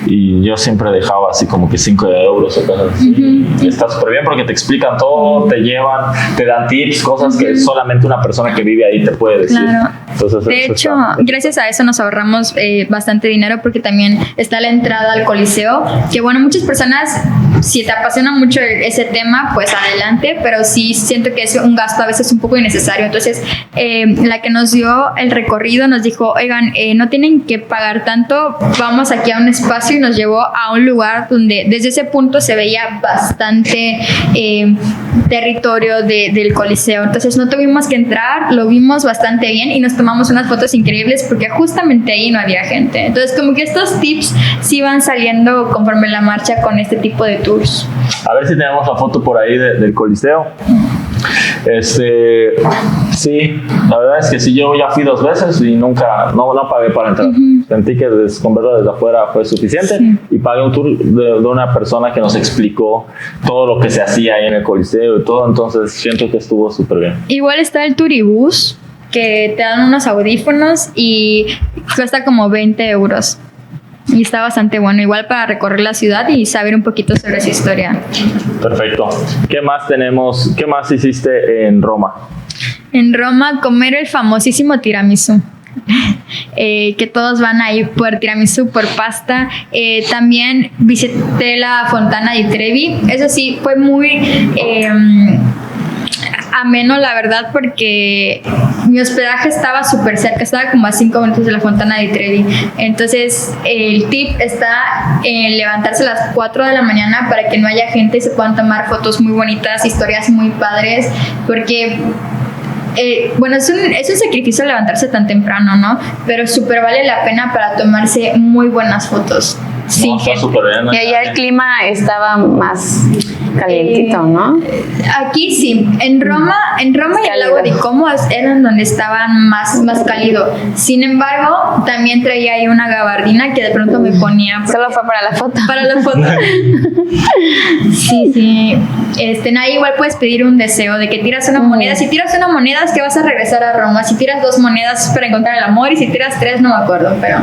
y yo siempre dejaba así como que 5 euros o cosas así. Y está súper bien porque te explican todo, te llevan, te dan tips, cosas que solamente una persona que vive ahí te puede decir. Claro. Entonces, de hecho, gracias a eso nos ahorramos bastante dinero, porque también está la entrada al Coliseo, que bueno, muchas personas, si te apasiona mucho ese tema, pues adelante, pero sí siento que es un gasto a veces un poco innecesario. Entonces la que nos dio el recorrido nos dijo, oigan, no tienen que pagar tanto, vamos aquí a un espacio, y nos llevó a un lugar donde desde ese punto se veía bastante territorio del Coliseo. Entonces no tuvimos que entrar, lo vimos bastante bien y nos tomamos unas fotos increíbles porque justamente ahí no había gente. Entonces como que estos tips sí van saliendo conforme la marcha con este tipo de tours. A ver si tenemos la foto por ahí del Coliseo. Sí, la verdad es que sí, yo ya fui 2 veces y nunca, no pagué para entrar. Sentí que con verlo desde afuera fue suficiente, y pagué un tour de una persona que nos explicó todo lo que se hacía ahí en el Coliseo y todo, entonces siento que estuvo súper bien. Igual está el Turibús, que te dan unos audífonos y cuesta como 20 euros. Y está bastante bueno, igual para recorrer la ciudad y saber un poquito sobre su historia. Perfecto. ¿Qué más tenemos? ¿Qué más hiciste en Roma? En Roma, comer el famosísimo tiramisú. Que todos van a ir por tiramisú, por pasta. También visité la Fontana di Trevi. Eso sí, fue muy ameno, la verdad, porque mi hospedaje estaba súper cerca, estaba como a 5 minutos de la Fontana di Trevi. Entonces, el tip está en levantarse a las 4 de la mañana para que no haya gente y se puedan tomar fotos muy bonitas, historias muy padres, porque bueno, es un sacrificio levantarse tan temprano, ¿no? Pero súper vale la pena para tomarse muy buenas fotos. Sí, No, está súper bien. Y allá el clima estaba más calientito, ¿no? Aquí sí, en Roma y el lago de Como eran donde estaban más cálido. Sin embargo, también traía ahí una gabardina que de pronto me ponía Solo fue para la foto. para la foto. Sí. Ahí igual puedes pedir un deseo de que tiras una moneda. Si tiras una moneda es que vas a regresar a Roma. Si tiras 2 monedas es para encontrar el amor. Y si tiras 3 no me acuerdo, pero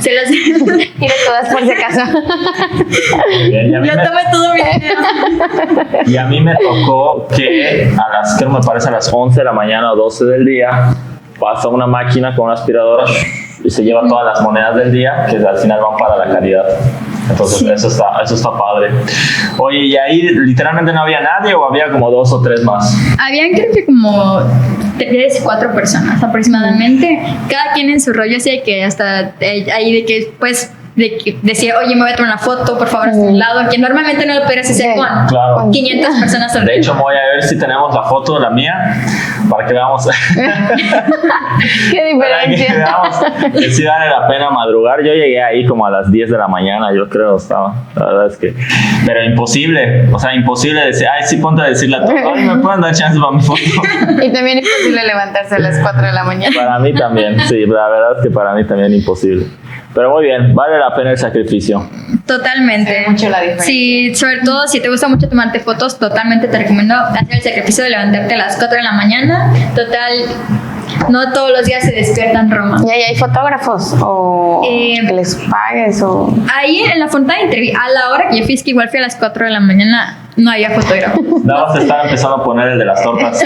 se las Tira todas por si acaso. Yo tomé todo mi dinero. Y a mí me tocó que creo me parece a las 11 de la mañana o 12 del día, pasa una máquina con una aspiradora y se lleva todas las monedas del día que al final van para la caridad. Entonces sí. eso está padre. Oye, ¿y ahí literalmente no había nadie o había como 2 o 3 más? Habían creo que como 3, 4 personas aproximadamente, cada quien en su rollo, así que hasta ahí de que pues decía, oye, me voy a tomar una foto, por favor, a un lado, que normalmente no lo podrías hacer con 500 personas alrededor. De hecho, voy a ver si tenemos la foto de la mía para que veamos. Qué diferencia. Que veamos que sí vale la pena madrugar. Yo llegué ahí como a las 10 de la mañana, yo creo, estaba. La verdad es que. Pero imposible, imposible decir, ay, sí, ponte a decirle a todos, ay, ¿me pueden dar chance para mi foto? Y también imposible levantarse a las 4 de la mañana. Para mí también, sí, la verdad es que para mí también imposible. Pero muy bien, vale la pena el sacrificio. Totalmente. Sí, mucho la diferencia. Sí, sobre todo si te gusta mucho tomarte fotos, totalmente te recomiendo hacer el sacrificio de levantarte a las 4 de la mañana. Total, no todos los días se despierta en Roma. ¿Y ahí hay fotógrafos? ¿O que les pagues? O... Ahí en la Fontana di Trevi, a la hora que yo fui, es que igual fui a las 4 de la mañana, no había fotógrafos. Nada más te están empezando a poner el de las tortas.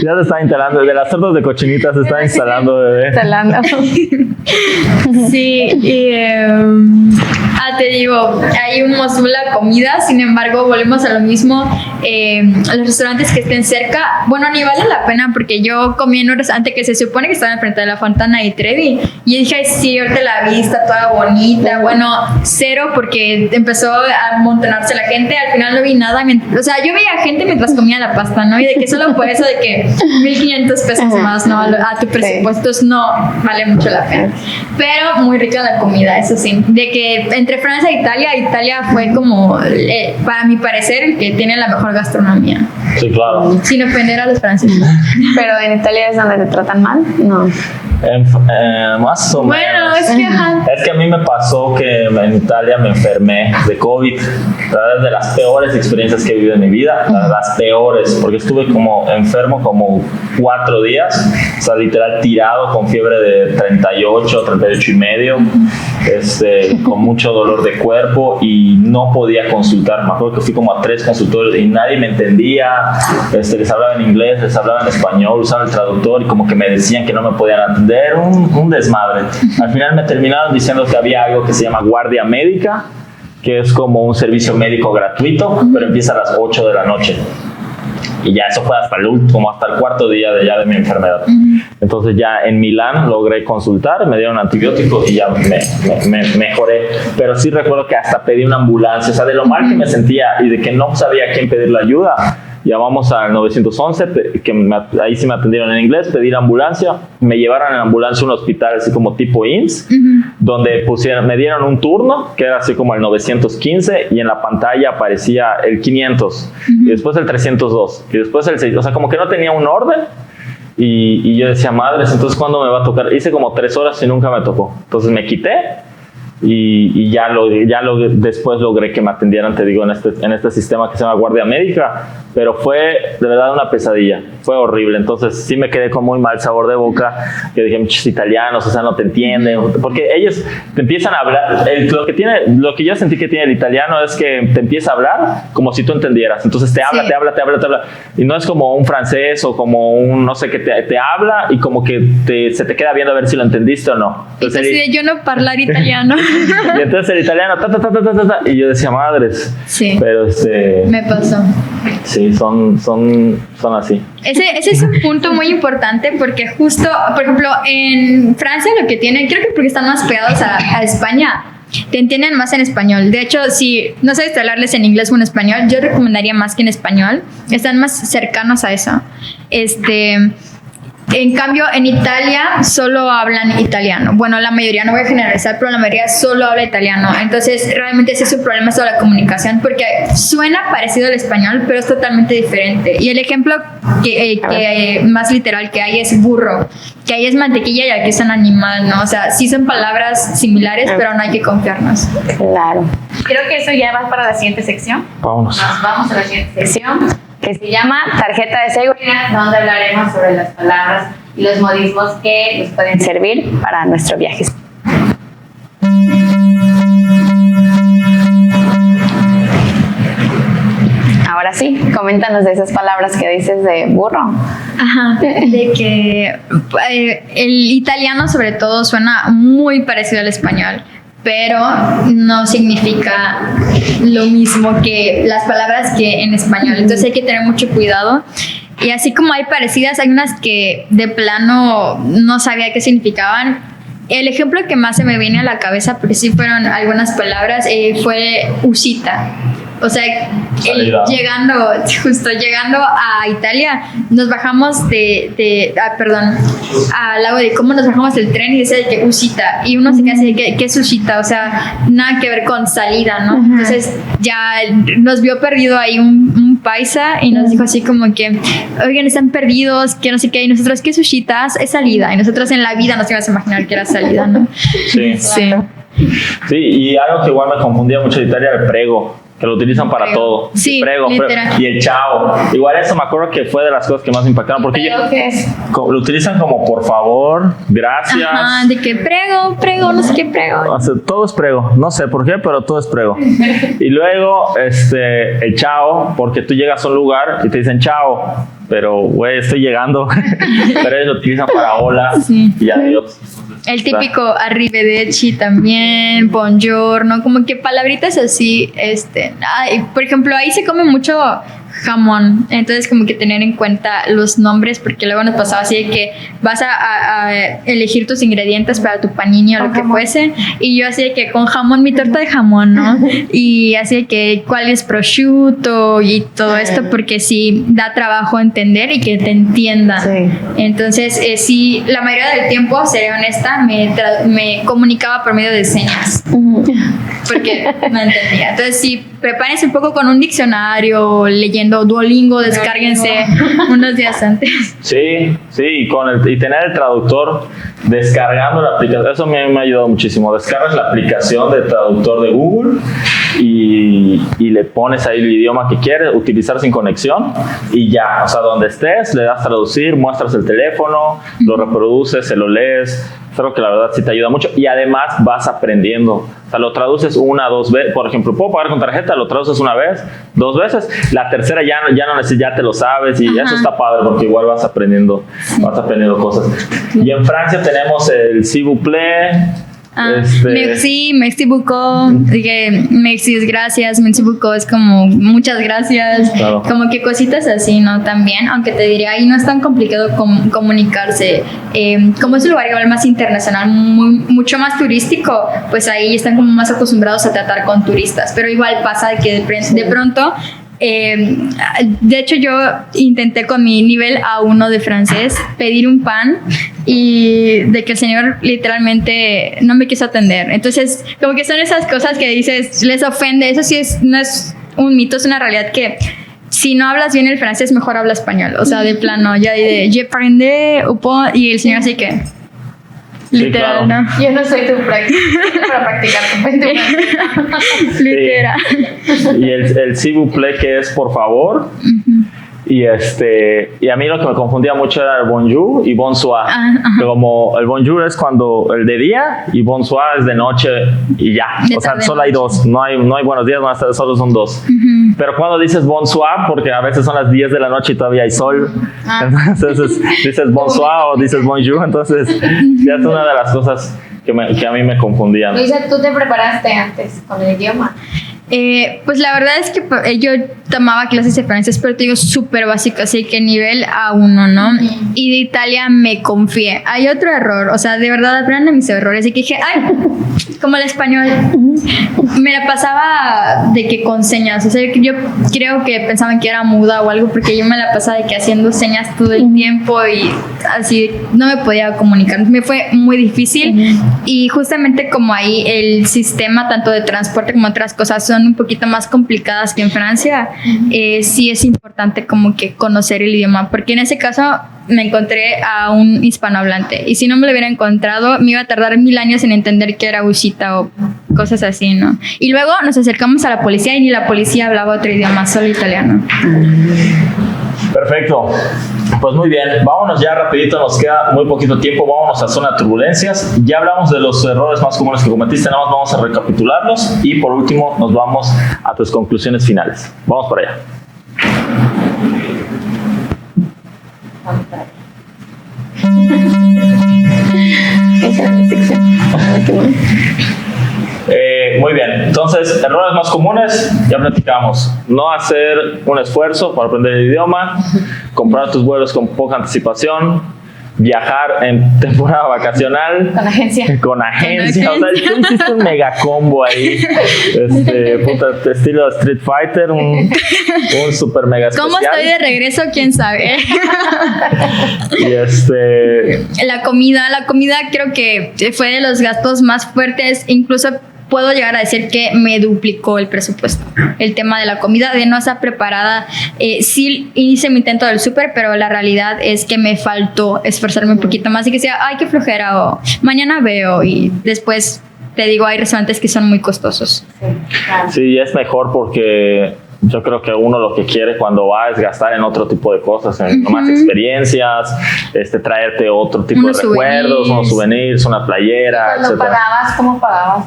Ya se está instalando, el de las tortas de cochinitas se está instalando, bebé. Sí, te digo, hay un Mosul la comida, sin embargo, volvemos a lo mismo. Los restaurantes que estén cerca, bueno, ni vale la pena porque yo comí en un restaurante que se supone que estaba enfrente de la Fontana di Trevi y dije, ay, sí, ahorita la vista toda bonita. Bueno, cero, porque empezó a amontonarse la gente, al final no vi nada. O sea, yo veía gente mientras comía la pasta, ¿no? Y de que solo por eso de que 1,500 pesos más, ¿no? A tu presupuesto no vale mucho la pena. Pero muy rica la comida, eso sí. De que entre Francia e Italia fue como, para mi parecer, el que tiene la mejor gastronomía. Sí, claro. Sin ofender a los franceses. Pero en Italia es donde te tratan mal, ¿no? Más o menos. Bueno, es que a mí me pasó que en Italia me enfermé de COVID. Es de las peores experiencias que he vivido en mi vida, las peores, porque estuve como enfermo como 4 días, o sea, literal tirado con fiebre de 38 y medio, con mucho dolor de cuerpo y no podía consultar. Me acuerdo que fui como a 3 consultorios y nadie me entendía, les hablaba en inglés, les hablaba en español, usaba el traductor y como que me decían que no me podían atender, un desmadre. Al final me terminaron diciendo que había algo que se llama guardia médica, que es como un servicio médico gratuito, pero empieza a las 8 de la noche. Y ya eso fue hasta el cuarto día de mi enfermedad. Entonces ya en Milán logré consultar, me dieron antibiótico y ya me mejoré. Pero sí recuerdo que hasta pedí una ambulancia, o sea, de lo mal que me sentía y de que no sabía a quién pedirle ayuda. Llamamos al 911, ahí sí me atendieron en inglés, pedí la ambulancia, me llevaron en ambulancia a un hospital así como tipo IMSS, donde me dieron un turno, que era así como el 915, y en la pantalla aparecía el 500, y después el 302, y después el 6, o sea, como que no tenía un orden, y yo decía, madres, entonces ¿cuándo me va a tocar? Hice como 3 horas y nunca me tocó, entonces me quité, y ya después logré que me atendieran, te digo, en este sistema que se llama Guardia Médica, pero fue de verdad una pesadilla, fue horrible. Entonces sí me quedé con muy mal sabor de boca, que dije, muchos italianos, o sea, no te entienden, porque ellos te empiezan a hablar, lo que yo sentí que tiene el italiano es que te empieza a hablar como si tú entendieras, entonces te habla, y no es como un francés o como un, no sé, que te habla y como que se te queda viendo a ver si lo entendiste o no. Entonces yo no hablar italiano. Y entonces el italiano, y yo decía, madres. Sí. Pero me pasó. Sí, son así. Ese es un punto muy importante porque justo, por ejemplo, en Francia lo que tienen, creo que porque están más pegados a España, te entienden más en español. De hecho, si no sabes hablarles en inglés o en español, yo recomendaría más que en español. Están más cercanos a eso. En cambio, en Italia solo hablan italiano. Bueno, la mayoría, no voy a generalizar, pero la mayoría solo habla italiano. Entonces, realmente ese es su problema sobre la comunicación, porque suena parecido al español, pero es totalmente diferente. Y el ejemplo que más literal que hay es burro, que ahí es mantequilla y aquí es un animal, ¿no? O sea, sí son palabras similares, pero no hay que confiarnos. Claro. Creo que eso ya va para la siguiente sección. Vámonos. Nos vamos a la siguiente sección, que se llama Tarjeta de Seguridad, donde hablaremos sobre las palabras y los modismos que nos pueden servir para nuestro viaje. Ahora sí, coméntanos de esas palabras que dices de burro. Ajá, de que el italiano sobre todo suena muy parecido al español, pero no significa lo mismo que las palabras que en español. Entonces hay que tener mucho cuidado. Y así como hay parecidas, hay unas que de plano no sabía qué significaban. El ejemplo que más se me viene a la cabeza, porque sí fueron algunas palabras, fue usita. O sea, llegando a Italia, nos bajamos al lago de cómo nos bajamos del tren y decía que usita, y uno se queda así de ¿qué es usita? O sea, nada que ver con salida, ¿no? Entonces ya nos vio perdido ahí un paisa y nos dijo así como que, oigan, están perdidos, que no sé qué, y nosotros, ¿qué es usita? Es salida, y nosotros en la vida nos íbamos a imaginar que era salida, ¿no? Sí. Sí, y algo que igual me confundía mucho de Italia, el prego, que lo utilizan para todo. Sí, prego, y el chao. Igual eso me acuerdo que fue de las cosas que más me impactaron, porque ¿Qué es? lo utilizan como por favor, gracias. Ajá, de que prego, no sé qué prego. O sea, todo es prego, no sé por qué, pero todo es prego. Y luego el chao, porque tú llegas a un lugar y te dicen chao, pero güey, estoy llegando. Pero ellos lo utilizan para hola y adiós. El típico arrivederci también, buongiorno, como que palabritas así, por ejemplo, ahí se come mucho jamón, entonces como que tener en cuenta los nombres, porque luego nos pasaba así de que vas a elegir tus ingredientes para tu panini o lo que fuese, y yo así de que con jamón, mi torta de jamón, ¿no? Y así de que cuál es prosciutto y todo esto, porque sí da trabajo entender y que te entiendan. Sí. Entonces sí, la mayoría del tiempo, seré honesta, me comunicaba por medio de señas, porque no entendía. Entonces sí, prepárense un poco con un diccionario, leyendo Duolingo, descárguense unos días antes. Sí, y tener el traductor descargando la aplicación, eso me ha ayudado muchísimo. Descargas la aplicación de traductor de Google y le pones ahí el idioma que quieres utilizar sin conexión y ya, o sea, donde estés, le das traducir, muestras el teléfono, lo reproduces, se lo lees. Creo que la verdad sí te ayuda mucho y además vas aprendiendo. O sea, lo traduces una, dos veces. Por ejemplo, puedo pagar con tarjeta, lo traduces una vez, dos veces. La tercera ya no necesitas, ya te lo sabes y eso está padre porque igual vas aprendiendo cosas. Y en Francia tenemos el s'il vous plaît. Merci beaucoup. Dije, merci es gracias, merci beaucoup es como muchas gracias. Claro. Como que cositas así, ¿no? También, aunque te diría, ahí no es tan complicado comunicarse. Como es un lugar igual más internacional, mucho más turístico, pues ahí están como más acostumbrados a tratar con turistas. Pero igual pasa que de pronto. De hecho yo intenté con mi nivel A1 de francés pedir un pan y de que el señor literalmente no me quiso atender. Entonces como que son esas cosas que dices, les ofende. Eso sí no es un mito, es una realidad que si no hablas bien el francés mejor habla español. O sea, de plano ya de je prendais un peu y el señor así que Literal, claro. ¿no? Yo no soy tu para practicar tu pintura. Literal. Y el s'il vous plaît, que es por favor. Y a mí lo que me confundía mucho era el bonjour y bonsoir. Pero como el bonjour es cuando el de día y bonsoir es de noche y ya. De o sea, tarde, solo hay dos. No hay buenos días, buenas tardes, solo son dos. Pero cuando dices bonsoir, porque a veces son las 10 de la noche y todavía hay sol. Entonces dices bonsoir o dices bonjour. Entonces ya es una de las cosas que a mí me confundían. Luisa, ¿tú te preparaste antes con el idioma? Pues la verdad es que yo tomaba clases de francés, pero te digo súper básico, así que nivel A1, ¿no? Y de Italia me confié. Hay otro error, o sea, de verdad aprendan mis errores. Y que dije, ay, como el español, me la pasaba de que con señas. O sea, yo creo que pensaban que era muda o algo, porque yo me la pasaba de que haciendo señas todo el tiempo y así no me podía comunicar. Me fue muy difícil y justamente como ahí el sistema tanto de transporte como otras cosas son un poquito más complicadas que en Francia, sí es importante como que conocer el idioma, porque en ese caso me encontré a un hispanohablante y si no me lo hubiera encontrado me iba a tardar 1000 años en entender que era usita o cosas así, ¿no? Y luego nos acercamos a la policía y ni la policía hablaba otro idioma, solo italiano. Perfecto. Pues muy bien, vámonos ya rapidito, nos queda muy poquito tiempo, vámonos a zona de turbulencias. Ya hablamos de los errores más comunes que cometiste, nada más vamos a recapitularlos y por último nos vamos a tus conclusiones finales. Vamos para allá. Muy bien, entonces, errores más comunes, ya platicamos. No hacer un esfuerzo para aprender el idioma, comprar tus vuelos con poca anticipación, viajar en temporada vacacional. Con agencia. Con agencia. O sea, tú hiciste un mega combo ahí. Estilo Street Fighter, un super mega especial. ¿Cómo estoy de regreso? ¿Quién sabe? Y La comida creo que fue de los gastos más fuertes, incluso puedo llegar a decir que me duplicó el presupuesto. El tema de la comida, de no estar preparada. Sí hice mi intento del súper, pero la realidad es que me faltó esforzarme un poquito más y que decía, ay, qué flojera, o mañana veo, y después te digo, hay restaurantes que son muy costosos. Sí, es mejor porque yo creo que uno lo que quiere cuando va es gastar en otro tipo de cosas, en más experiencias, traerte otro tipo Unos de recuerdos, unos souvenirs, una playera, Cuando etcétera. pagabas, ¿cómo pagabas?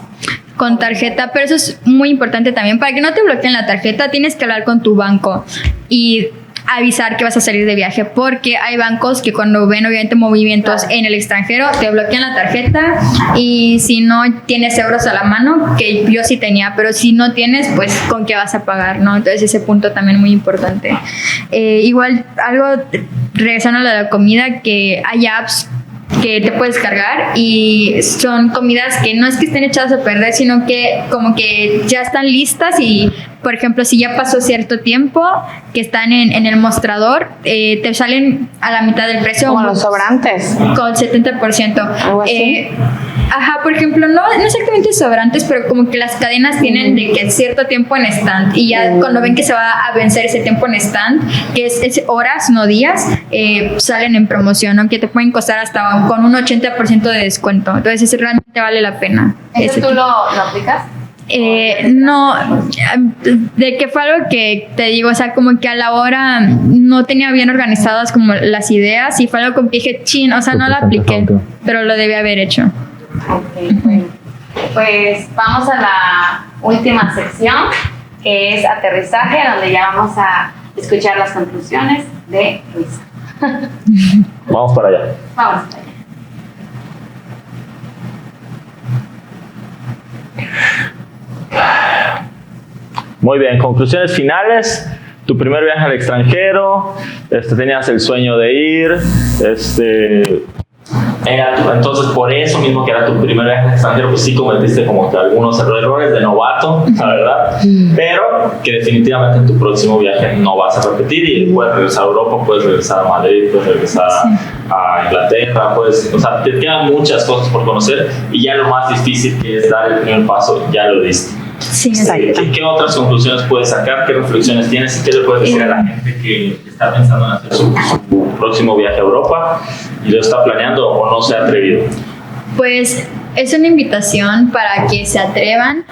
Con tarjeta, pero eso es muy importante también. Para que no te bloqueen la tarjeta, tienes que hablar con tu banco y avisar que vas a salir de viaje, porque hay bancos que cuando ven obviamente movimientos en el extranjero te bloquean la tarjeta, y si no tienes euros a la mano, que yo sí tenía, pero si no tienes, pues con qué vas a pagar, ¿no? Entonces ese punto también muy importante. Igual algo, regresando a la comida, que hay apps que te puedes cargar y son comidas que no es que estén echadas a perder, sino que como que ya están listas, y por ejemplo si ya pasó cierto tiempo que están en el mostrador, te salen a la mitad del precio, Como los sobrantes. con 70%. Algo así. Ajá, por ejemplo, no exactamente sobrantes, pero como que las cadenas tienen de que cierto tiempo en stand, y ya cuando ven que se va a vencer ese tiempo en stand, que es horas, no días, salen en promoción, aunque te pueden costar hasta con un 80% de descuento. Entonces eso realmente vale la pena. ¿Eso tú lo aplicas? No, de que fue algo que te digo, o sea, como que a la hora no tenía bien organizadas como las ideas, y fue algo como que dije, chin, o sea, no la apliqué, pero lo debí haber hecho. Ok, bueno. Pues vamos a la última sección, que es aterrizaje, donde ya vamos a escuchar las conclusiones de Luisa. Vamos para allá. Vamos para allá. Muy bien, conclusiones finales. Tu primer viaje al extranjero, tenías el sueño de ir, entonces por eso mismo que era tu primer viaje al extranjero, pues sí cometiste como que algunos errores de novato, la verdad, pero que definitivamente en tu próximo viaje no vas a repetir, y puedes regresar a Europa, puedes regresar a Madrid, puedes regresar a Inglaterra, o sea, te quedan muchas cosas por conocer, y ya lo más difícil, que es dar el primer paso, ya lo diste. Sí, exacto. ¿Qué otras conclusiones puedes sacar? ¿Qué reflexiones tienes? ¿Y qué le puedes decir a la gente que está pensando en hacer su próximo viaje a Europa y lo está planeando o no se ha atrevido? Pues es una invitación para que se atrevan.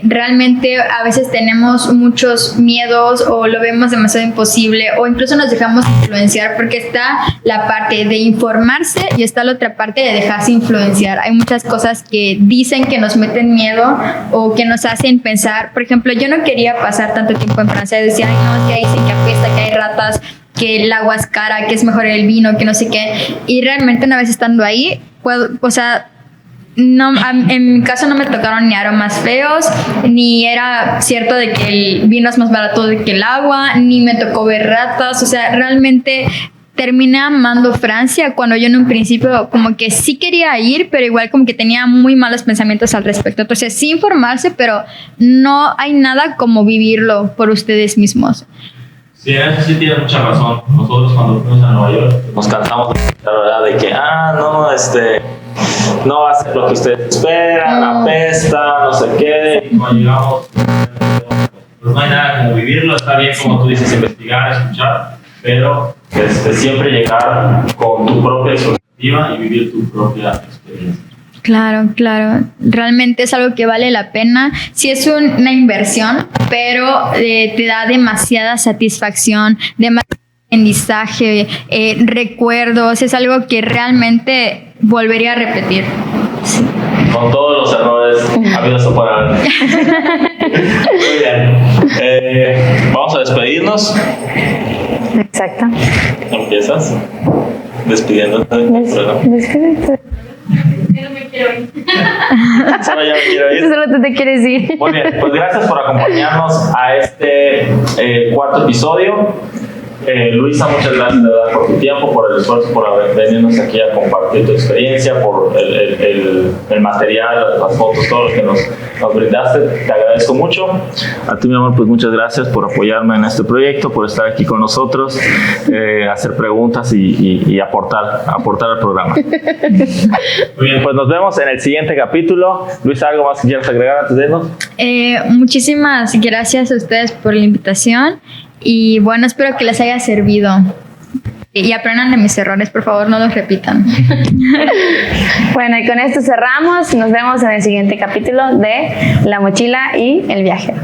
Realmente a veces tenemos muchos miedos o lo vemos demasiado imposible o incluso nos dejamos influenciar, porque está la parte de informarse y está la otra parte de dejarse influenciar. Hay muchas cosas que dicen que nos meten miedo o que nos hacen pensar. Por ejemplo, yo no quería pasar tanto tiempo en Francia. Decía, ay, no, es que ahí sí que apesta, que hay ratas, que el agua es cara, que es mejor el vino, que no sé qué. Y realmente una vez estando ahí, no, en mi caso no me tocaron ni aromas feos, ni era cierto de que el vino es más barato que el agua, ni me tocó ver ratas. O sea, realmente terminé amando Francia cuando yo en un principio como que sí quería ir, pero igual como que tenía muy malos pensamientos al respecto. Entonces sí informarse, pero no hay nada como vivirlo por ustedes mismos. Sí, en eso sí tienes mucha razón. Nosotros cuando fuimos a Nueva York nos cansamos la verdad de que, no va a ser lo que ustedes esperan, apesta, no sé qué, y cuando llegamos, pues no hay nada como vivirlo. Está bien, como tú dices, investigar, escuchar, pero siempre llegar con tu propia expectativa y vivir tu propia experiencia. Claro, claro. Realmente es algo que vale la pena. Sí es una inversión, pero te da demasiada satisfacción, demasiado aprendizaje, recuerdos. Es algo que realmente volvería a repetir. Sí. Con todos los errores habidos o por haber. Muy bien. Vamos a despedirnos. Exacto. ¿Empiezas? Despidiéndote. Despídete. Yo no me quiero ir. Solo ya me quiero ir. Solo te quieres ir. Muy bien, pues gracias por acompañarnos a este cuarto episodio. Luisa, muchas gracias de verdad por tu tiempo, por el esfuerzo, por venirnos aquí a compartir tu experiencia, por el material, las fotos, todo lo que nos brindaste. Te agradezco mucho. A ti, mi amor, pues muchas gracias por apoyarme en este proyecto, por estar aquí con nosotros, hacer preguntas y aportar al programa. Muy bien, pues nos vemos en el siguiente capítulo. Luisa, ¿algo más que quieras agregar antes de irnos? Muchísimas gracias a ustedes por la invitación. Y bueno, espero que les haya servido. Y aprendan de mis errores, por favor, no los repitan. Bueno, y con esto cerramos. Nos vemos en el siguiente capítulo de La Mochila y el Viajero.